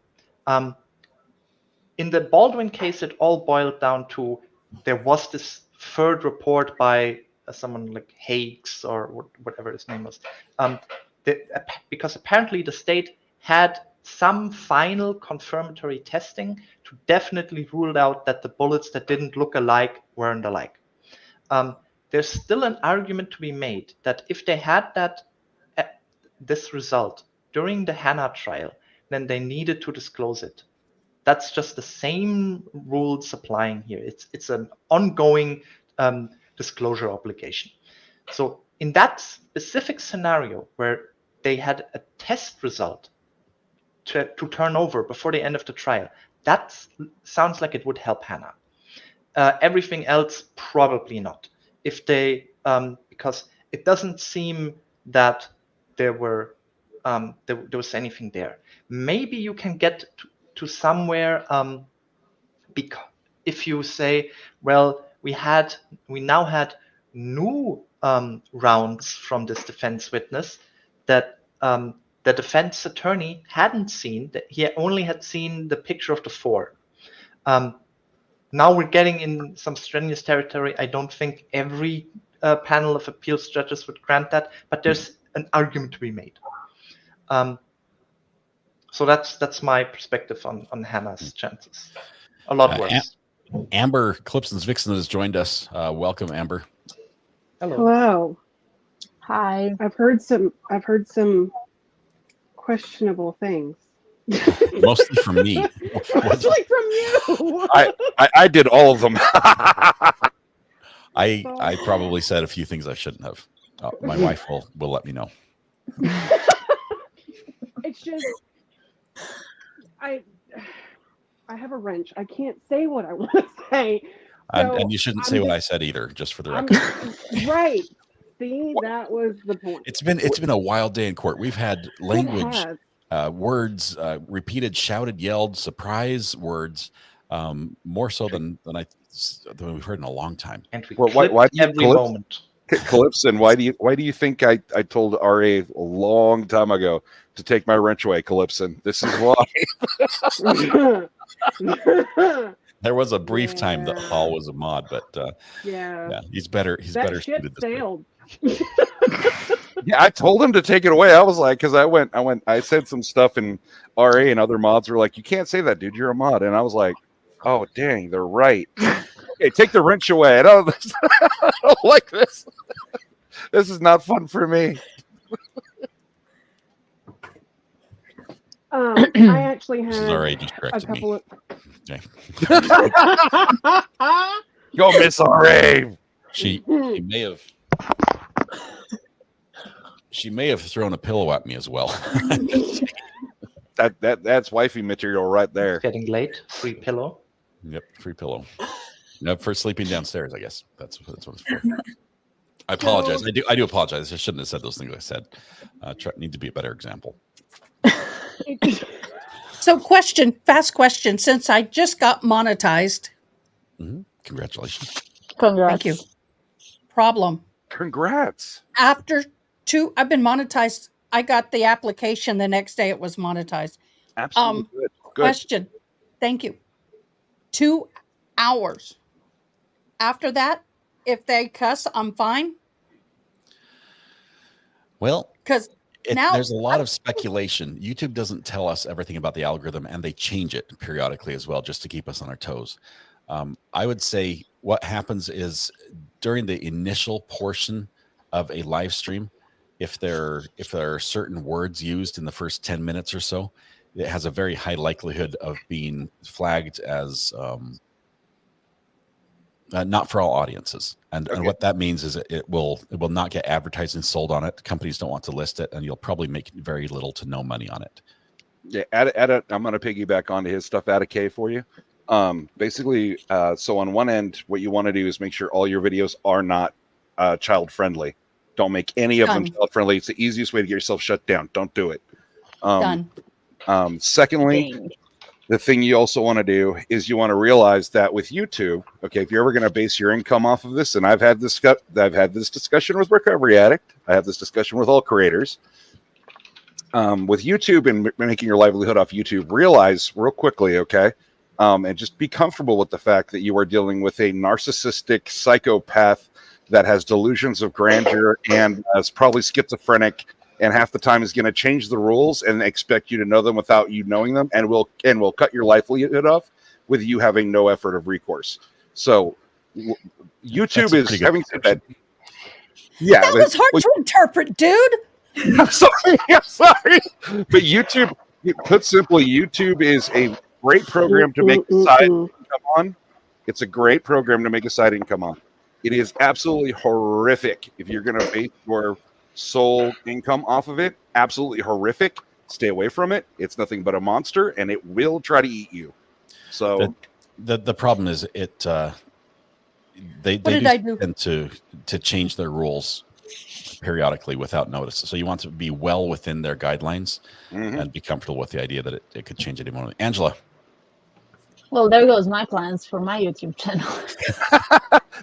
In the Baldwin case, it all boiled down to there was this third report by someone like Hakes or whatever his name was, because apparently the state had some final confirmatory testing to definitely rule out that the bullets that didn't look alike weren't alike. There's still an argument to be made that if they had this result during the Hannah trial, then they needed to disclose it. That's just the same rules applying here. It's an ongoing disclosure obligation. So in that specific scenario where they had a test result to turn over before the end of the trial, that sounds like it would help Hannah. Everything else, probably not. If they, because it doesn't seem that there was anything there. Maybe you can get to somewhere, because if you say, well, we now had new rounds from this defense witness that the defense attorney hadn't seen, that he only had seen the picture of the four. Now we're getting in some strenuous territory. I don't think every panel of appeals judges would grant that, but there's an argument to be made. So that's my perspective on Hannah's chances. A lot worse. Amber Clipson's Vixen has joined us. Welcome, Amber. Hello. Hi. I've heard some questionable things. Mostly from me. Mostly from you. I did all of them. I probably said a few things I shouldn't have. My wife will let me know. It's just I have a wrench. I can't say what I want to say. So and you shouldn't say what I said either, just for the record. Right. See, that was the point. It's been a wild day in court. We've had language, words, repeated, shouted, yelled, surprise words, more so than we've heard in a long time. And we why every moment. Calypson, why do you think I told RA a long time ago to take my wrench away, Calypson? This is why. There was a brief time that Hall was a mod, but yeah, he's better. He's that better ship suited this sailed. Yeah, I told him to take it away. I was like, because I said some stuff, and RA and other mods were like, "You can't say that, dude. You're a mod." And I was like, "Oh, dang, they're right." Okay, take the wrench away. I don't like this. This is not fun for me. I actually had a couple of. Okay. Go, Miss RA. She may have thrown a pillow at me as well. That's wifey material right there. It's getting late. Free pillow. Yep, free pillow. Yep, for sleeping downstairs, I guess. That's what it's for. I apologize. I do apologize. I shouldn't have said those things I said. Need to be a better example. So fast question, since I just got monetized. Mm-hmm. Congratulations. Congrats. Thank you. Problem. Congrats. I've been monetized. I got the application the next day it was monetized. Absolutely good. Question. Thank you. 2 hours. After that, if they cuss, I'm fine. Well, because now there's a lot of speculation. YouTube doesn't tell us everything about the algorithm, and they change it periodically as well, just to keep us on our toes. I would say what happens is during the initial portion of a live stream, if there are certain words used in the first 10 minutes or so, it has a very high likelihood of being flagged as not for all audiences. And what that means is it will not get advertising sold on it. Companies don't want to list it, and you'll probably make very little to no money on it. Yeah, I'm going to piggyback onto his stuff. Add a K for you. Basically, so on one end, what you want to do is make sure all your videos are not child friendly. Don't make any of them child friendly. It's the easiest way to get yourself shut down. Don't do it. Done. Secondly, the thing you also want to do is you want to realize that with YouTube, okay, if you're ever going to base your income off of this, and I've had this discussion with Recovery Addict, I have this discussion with all creators. With YouTube and making your livelihood off YouTube, realize real quickly, okay, and just be comfortable with the fact that you are dealing with a narcissistic psychopath that has delusions of grandeur and is probably schizophrenic, and half the time is going to change the rules and expect you to know them without you knowing them, and will cut your livelihood off with you having no effort of recourse. So YouTube is having said that. Yeah, that was hard to interpret, dude. I'm sorry. But YouTube, put simply, YouTube is a great program to make a side income on. It's a great program to make a side income on. It is absolutely horrific if you're going to base your sole income off of it. Absolutely horrific. Stay away from it. It's nothing but a monster, and it will try to eat you. So the problem is they tend to change their rules periodically without notice. So you want to be well within their guidelines and be comfortable with the idea that it could change any moment. Angela. Well, there goes my plans for my YouTube channel.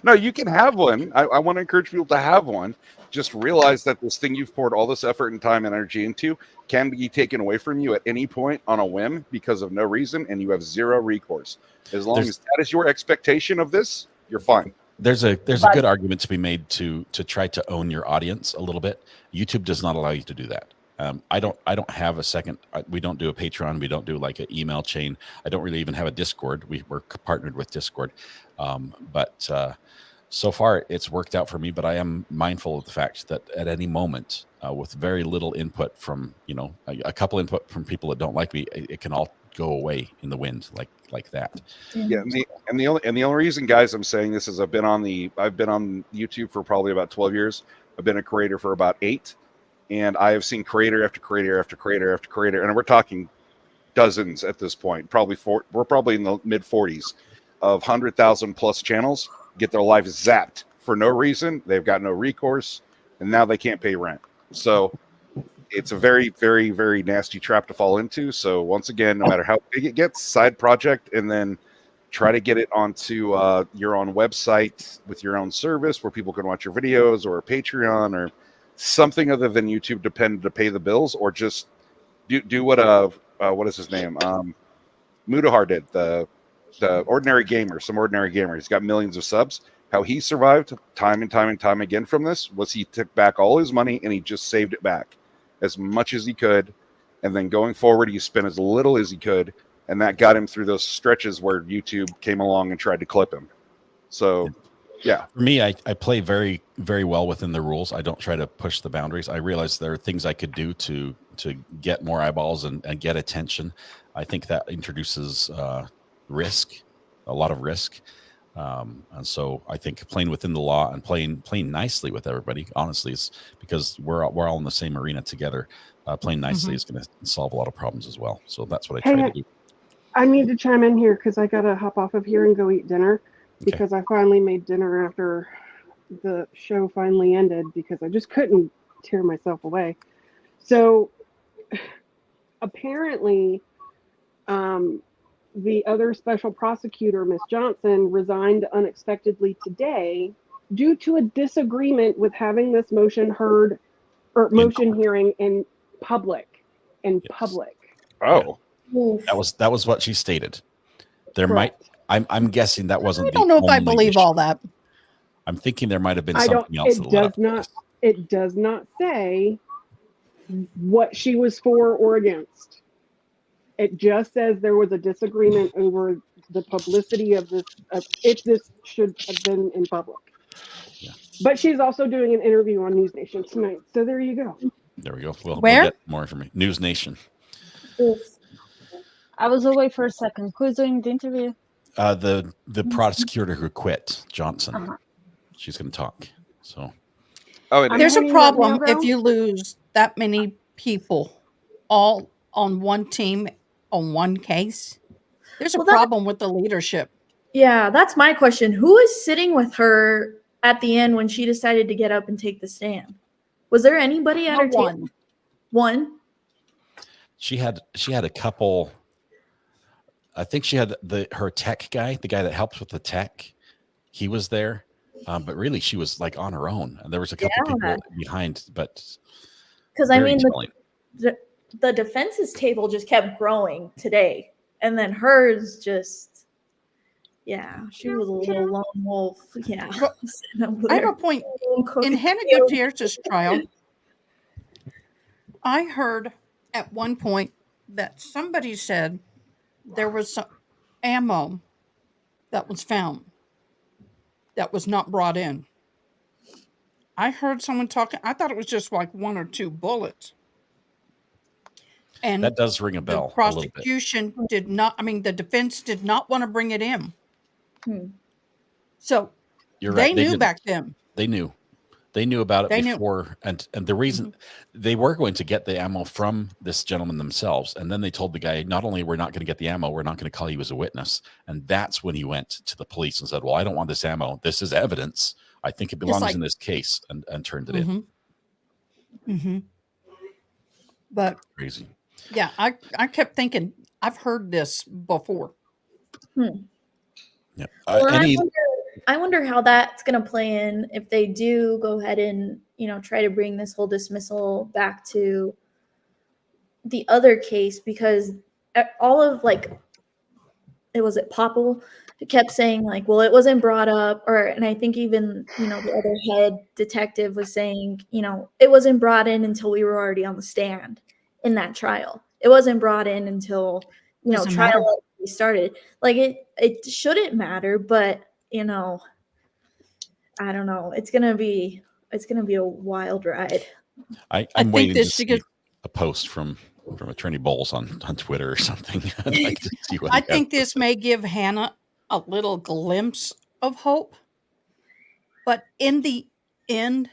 No, you can have one. I want to encourage people to have one. Just realize that this thing you've poured all this effort and time and energy into can be taken away from you at any point on a whim because of no reason, and you have zero recourse. As long as that is your expectation of this, you're fine. There's a good argument to be made to try to own your audience a little bit. YouTube does not allow you to do that. I don't have a second. We don't do a Patreon. We don't do like an email chain. I don't really even have a Discord. We're partnered with Discord, but so far it's worked out for me. But I am mindful of the fact that at any moment, with very little input from a couple input from people that don't like me, it can all go away in the wind like that. Yeah, and the only reason, guys, I'm saying this is I've been on YouTube for probably about 12 years. I've been a creator for about 8. And I have seen creator after creator after creator after creator, and we're talking dozens at this point. We're probably in the mid 40s of 100,000 plus channels get their lives zapped for no reason. They've got no recourse, and now they can't pay rent. So it's a very, very, very nasty trap to fall into. So once again, no matter how big it gets, side project, and then try to get it onto your own website with your own service where people can watch your videos, or a Patreon, or something other than YouTube dependent to pay the bills, or just do what is his name? Mudahar did, the ordinary gamer, some ordinary gamer. He's got millions of subs. How he survived time and time and time again from this was he took back all his money and he just saved it back as much as he could. And then going forward, he spent as little as he could. And that got him through those stretches where YouTube came along and tried to clip him. So yeah. For me, I play very, very well within the rules. I don't try to push the boundaries. I realize there are things I could do to get more eyeballs and get attention. I think that introduces risk, a lot of risk. And so I think playing within the law and playing nicely with everybody, honestly, is because we're all in the same arena together. Playing nicely is going to solve a lot of problems as well. So that's what I try to do. I need to chime in here because I got to hop off of here and go eat dinner. Because I finally made dinner after the show finally ended because I just couldn't tear myself away. So apparently the other special prosecutor, Miss Johnson, resigned unexpectedly today due to a disagreement with having this motion heard or motion hearing in public. Oh, that was what she stated. There I'm guessing that wasn't. I don't know if I believe all that. I'm thinking there might have been something else. It does not say what she was for or against. It just says there was a disagreement over the publicity of this, if this should have been in public. Yeah. But she's also doing an interview on News Nation tonight. So there you go. There we go. We'll Where? get more information. News Nation. I was away for a second. Who's doing the interview? The prosecutor who quit, Johnson. She's going to talk. So, there's a problem if you lose that many people all on one team on one case. There's a problem with the leadership. Yeah, that's my question. Who was sitting with her at the end when she decided to get up and take the stand? Was there anybody at her table? One. she had a couple. I think she had her tech guy, the guy that helps with the tech. He was there, but really she was like on her own. And there was a couple people behind, but because I mean the defense's table just kept growing today, and then hers just, she was a little lone wolf. Yeah, I have a point. In Hannah Gutierrez's trial, I heard at one point that somebody said there was some ammo that was found that was not brought in. I heard someone talking. I thought it was just like 1 or 2 bullets. And that does ring a bell. The prosecution did not. I mean, the defense did not want to bring it in. So You're they right. knew back then. They knew about it before, and the reason they were going to get the ammo from this gentleman themselves, and then they told the guy, not only we're not going to get the ammo, we're not going to call you as a witness. And that's when he went to the police and said, well, I don't want this ammo. This is evidence. I think it belongs in this case, and turned it in. But crazy. Yeah, I kept thinking I've heard this before. Yeah. I wonder how that's going to play in if they do go ahead and, try to bring this whole dismissal back to the other case, because all of it was Popple kept saying well, it wasn't brought up, and I think even, the other head detective was saying, it wasn't brought in until we were already on the stand in that trial. It wasn't brought in until, trial started. It shouldn't matter, but I don't know. It's gonna be a wild ride. I'm waiting to see a post from Attorney Bowles on Twitter or something. I'd like to see what I think this may give Hannah a little glimpse of hope, but in the end,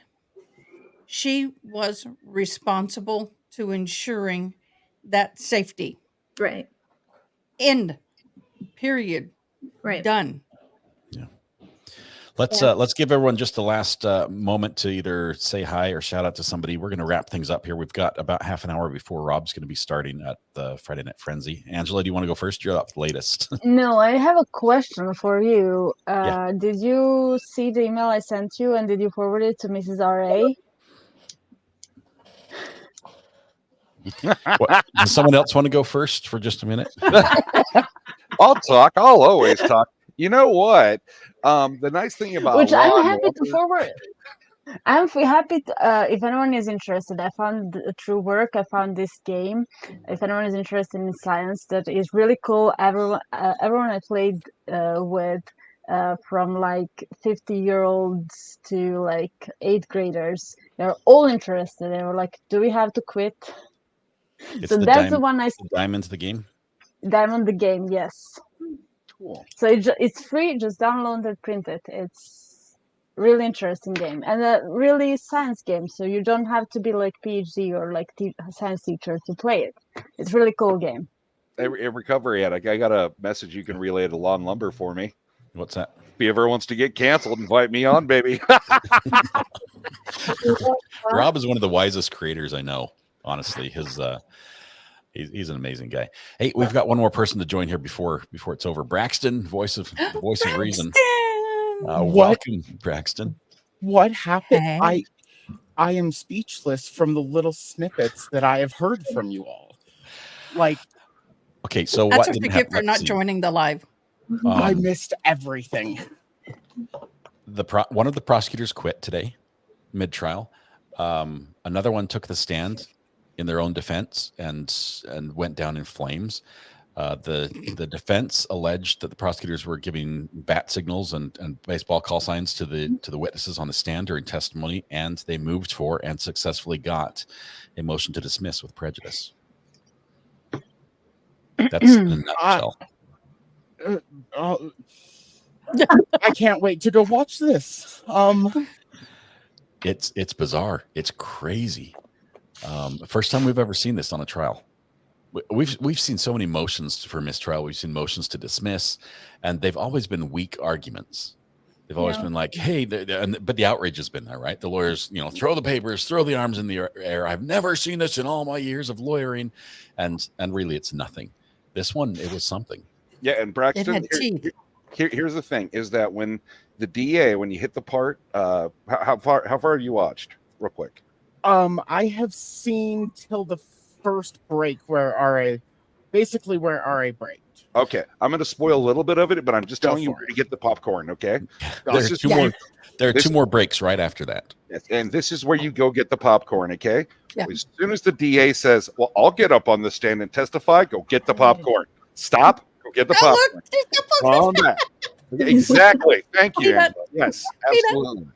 she was responsible to ensuring that safety. Right. End. Period. Right. Done. Let's give everyone just the last moment to either say hi or shout out to somebody. We're going to wrap things up here. We've got about half an hour before Rob's going to be starting at the Friday Night Frenzy. Angela, do you want to go first? You're up latest. No, I have a question for you. Did you see the email I sent you, and did you forward it to Mrs. R.A.? Does someone else want to go first for just a minute? I'll talk. I'll always talk. You know what? The nice thing about which I'm happy to forward. I'm happy to, if anyone is interested. I found through work. I found this game. If anyone is interested in science, that is really cool. Everyone I played with, from 50-year-olds to 8th graders, they're all interested. They were like, "Do we have to quit?" So that's the one I. Diamond's the game. Diamond the game, yes. Cool. So it's free. Just download and print it. It's really interesting game, and a really science game. So you don't have to be PhD or science teacher to play it. It's really cool game. Hey, Recovery Addict, I got a message you can relay to Lawn Lumber for me. What's that? If he ever wants to get canceled, invite me on, baby. Rob is one of the wisest creators I know. Honestly, he's an amazing guy. Hey, we've got one more person to join here before it's over. Braxton, voice of reason. Welcome, Braxton. What happened? Hey. I am speechless from the little snippets that I have heard from you all. Okay, so that's what a didn't ticket happen? for not joining the live. I missed everything. One of the prosecutors quit today, mid-trial. Another one took the stand in their own defense and went down in flames. The defense alleged that the prosecutors were giving bat signals and baseball call signs to the witnesses on the stand during testimony, and they moved for and successfully got a motion to dismiss with prejudice. That's in a nutshell. I can't wait to go watch this. It's bizarre. It's crazy. First time we've ever seen this on a trial. We've seen so many motions for mistrial. We've seen motions to dismiss, and they've always been weak arguments. They've always been like, "Hey," but the outrage has been there, right? The lawyers, throw the papers, throw the arms in the air. I've never seen this in all my years of lawyering, and really, it's nothing. This one, it was something. Yeah, and Braxton, here's the thing: is that when the DA, when you hit the part, how far have you watched? Real quick. I have seen till the first break where RA braked. Okay, I'm going to spoil a little bit of it, but I'm just telling you where to get the popcorn. Okay, There are two more breaks right after that. Yes, and this is where you go get the popcorn. Okay, as soon as the DA says, "Well, I'll get up on the stand and testify," go get the popcorn. Stop. Go get the popcorn. Calm down. Exactly. Thank you, Angela. Yes, absolutely.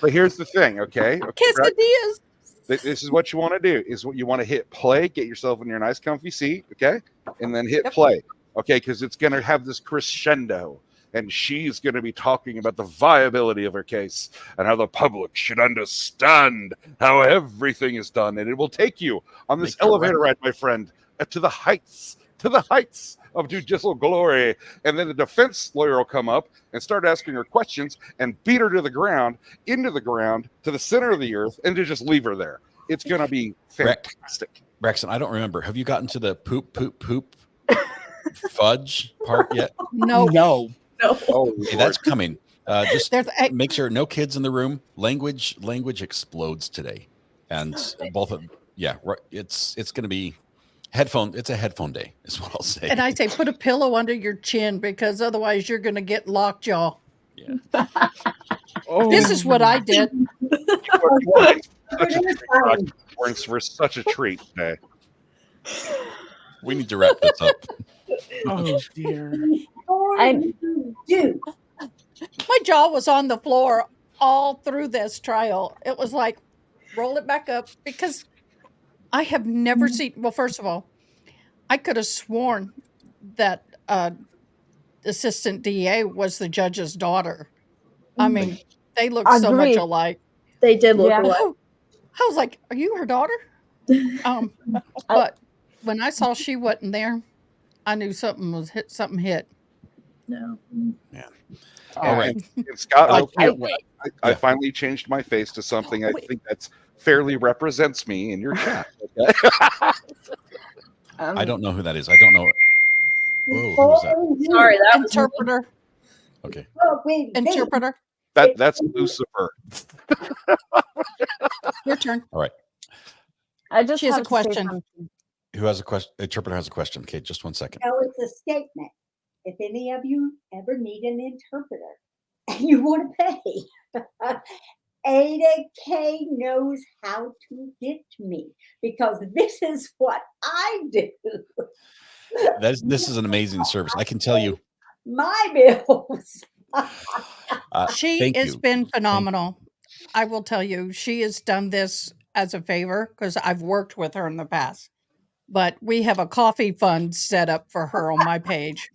But here's the thing, okay? Quesadillas. This is what you want to do, is what you want to hit play, get yourself in your nice comfy seat, okay? And then hit play, okay? Because it's going to have this crescendo, and she's going to be talking about the viability of her case and how the public should understand how everything is done. And it will take you on this elevator ride, my friend, to the heights of judicial glory. And then the defense lawyer will come up and start asking her questions and beat her to the ground, into the ground, to the center of the earth, and to just leave her there. It's going to be fantastic. Braxton, I don't remember. Have you gotten to the poop fudge part yet? No. Oh, hey, that's coming. Just make sure no kids in the room. Language explodes today. And both of it's going to be it's a headphone day, is what I'll say. And I say put a pillow under your chin, because otherwise you're going to get lockjaw. Yeah. This is what I did. For such a treat today. We need to wrap this up. Oh dear. My jaw was on the floor all through this trial. It was like, roll it back up, because I have never seen. Well, first of all, I could have sworn that assistant DA was the judge's daughter. I mean, they look so much alike. They did look alike. I was like, "Are you her daughter?" But when I saw she wasn't there, I knew something hit. No. Yeah. All right. And Scott, I finally changed my face to something I think that's fairly represents me in your chat. Okay. I don't know who that is. I don't know. Whoa, who was that? Sorry, that was interpreter. Okay. Interpreter. That's Lucifer. Your turn. All right. She has a question. Who has a question? Interpreter has a question. Okay, just 1 second. No, it's a statement. If any of you ever need an interpreter and you want to pay, Ada K knows how to get me, because this is what I do. This is an amazing service. I can tell you. My bills. She has been phenomenal. I will tell you, she has done this as a favor, because I've worked with her in the past. But we have a coffee fund set up for her on my page.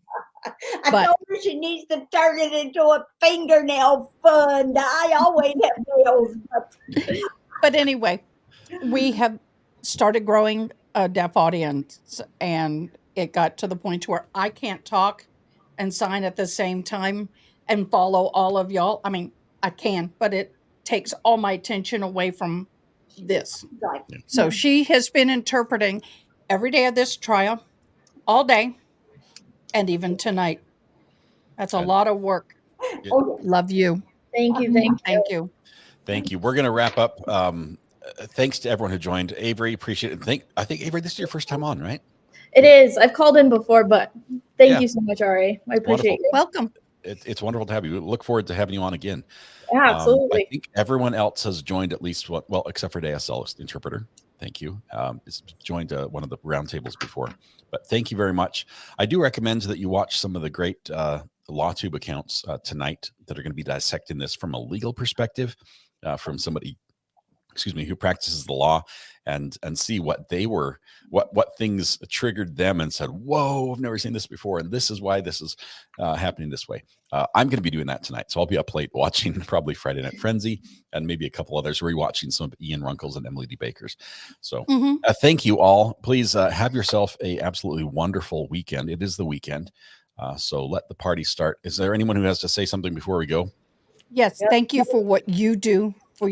I told her she needs to turn it into a fingernail fund. I always have nails. But anyway, we have started growing a deaf audience, and it got to the point where I can't talk and sign at the same time and follow all of y'all. I mean, I can, but it takes all my attention away from this. Right. So she has been interpreting every day of this trial, all day, and even tonight. That's a lot of work. Love you. Thank you. Thank you. We're going to wrap up. Thanks to everyone who joined. Avery, appreciate it. I think, Avery, this is your first time on, right? It is. I've called in before, but thank you so much, Ari. I appreciate it. Welcome. It's wonderful to have you. We look forward to having you on again. Yeah, absolutely. I think everyone else has joined at least well, except for DSL interpreter. Thank you. It's joined one of the roundtables before, but thank you very much. I do recommend that you watch some of the great LawTube accounts tonight that are going to be dissecting this from a legal perspective, from somebody, who practices the law, and see what they were, what things triggered them and said, whoa, I've never seen this before, and this is why this is happening this way. I'm going to be doing that tonight, so I'll be up late watching probably Friday Night Frenzy and maybe a couple others, rewatching some of Ian Runkles and Emily D. Baker's. So thank you all. Please have yourself a absolutely wonderful weekend. It is the weekend, so let the party start. Is there anyone who has to say something before we go? Yes, thank you for what you do, for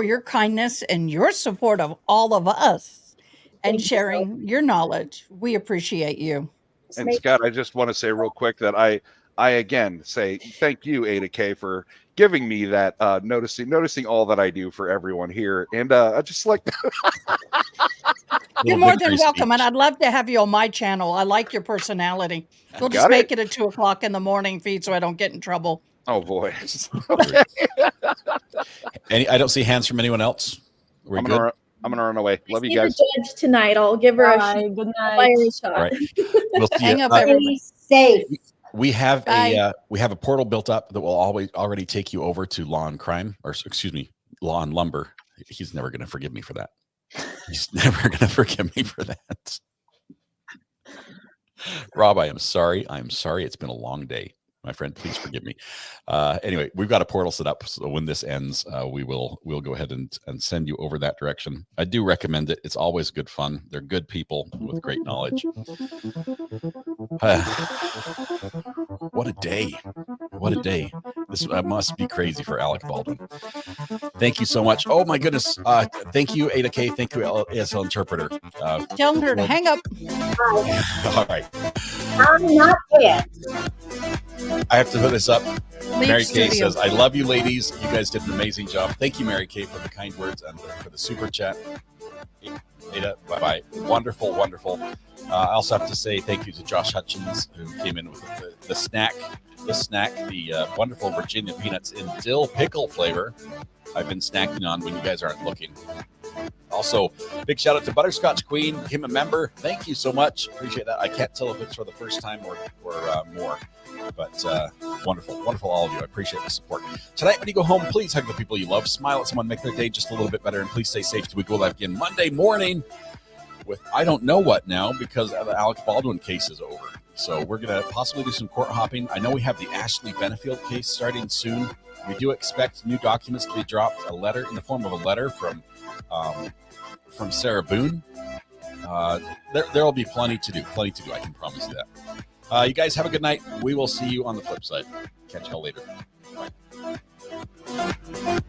your kindness and your support of all of us and sharing your knowledge. We appreciate you. And Scott, I just want to say real quick that I again say thank you, Ada K, for giving me that noticing all that I do for everyone here. And I just like you're more than welcome, and I'd love to have you on my channel. I like your personality. We'll just make it a 2 o'clock in the morning feed so I don't get in trouble. Oh boy. I don't see hands from anyone else. I'm gonna run away. Love you guys. The judge tonight. I'll give her Good night. fire shot. All right. We'll see Hang you. up, everybody. Safe. We have a portal built up that will already take you over to Law and Crime, or excuse me, Law and Lumber. He's never going to forgive me for that. He's never going to forgive me for that. Rob, I am sorry. It's been a long day. My friend, please forgive me. Anyway, we've got a portal set up, so when this ends, we'll go ahead and send you over that direction. I do recommend it. It's always good fun. They're good people with great knowledge. What a day. What a day. This must be crazy for Alec Baldwin. Thank you so much. Oh my goodness. Thank you, Ada K. Thank you, ASL Interpreter. Tell her to hang up. All right. I'm not dead. I have to put this up. Mary Kay studio. says, I love you ladies. You guys did an amazing job. Thank you, Mary Kay, for the kind words and for the super chat. Ada, bye-bye. Wonderful, wonderful. I also have to say thank you to Josh Hutchins, who came in with the snack, the wonderful Virginia peanuts in dill pickle flavor I've been snacking on when you guys aren't looking. Also, big shout out to Butterscotch Queen, him a member. Thank you so much. Appreciate that. I can't tell if it's for the first time or more, but wonderful, all of you. I appreciate the support. Tonight, when you go home, please hug the people you love, smile at someone, make their day just a little bit better, and please stay safe till we go live again Monday morning with I don't know what now, because the Alec Baldwin case is over. So we're going to possibly do some court hopping. I know we have the Ashley Benefield case starting soon. We do expect new documents to be dropped, a letter in the form of a letter from Sarah Boone. There will be plenty to do. I can promise you that. You guys have a good night. We will see you on the flip side. Catch y'all later. Bye.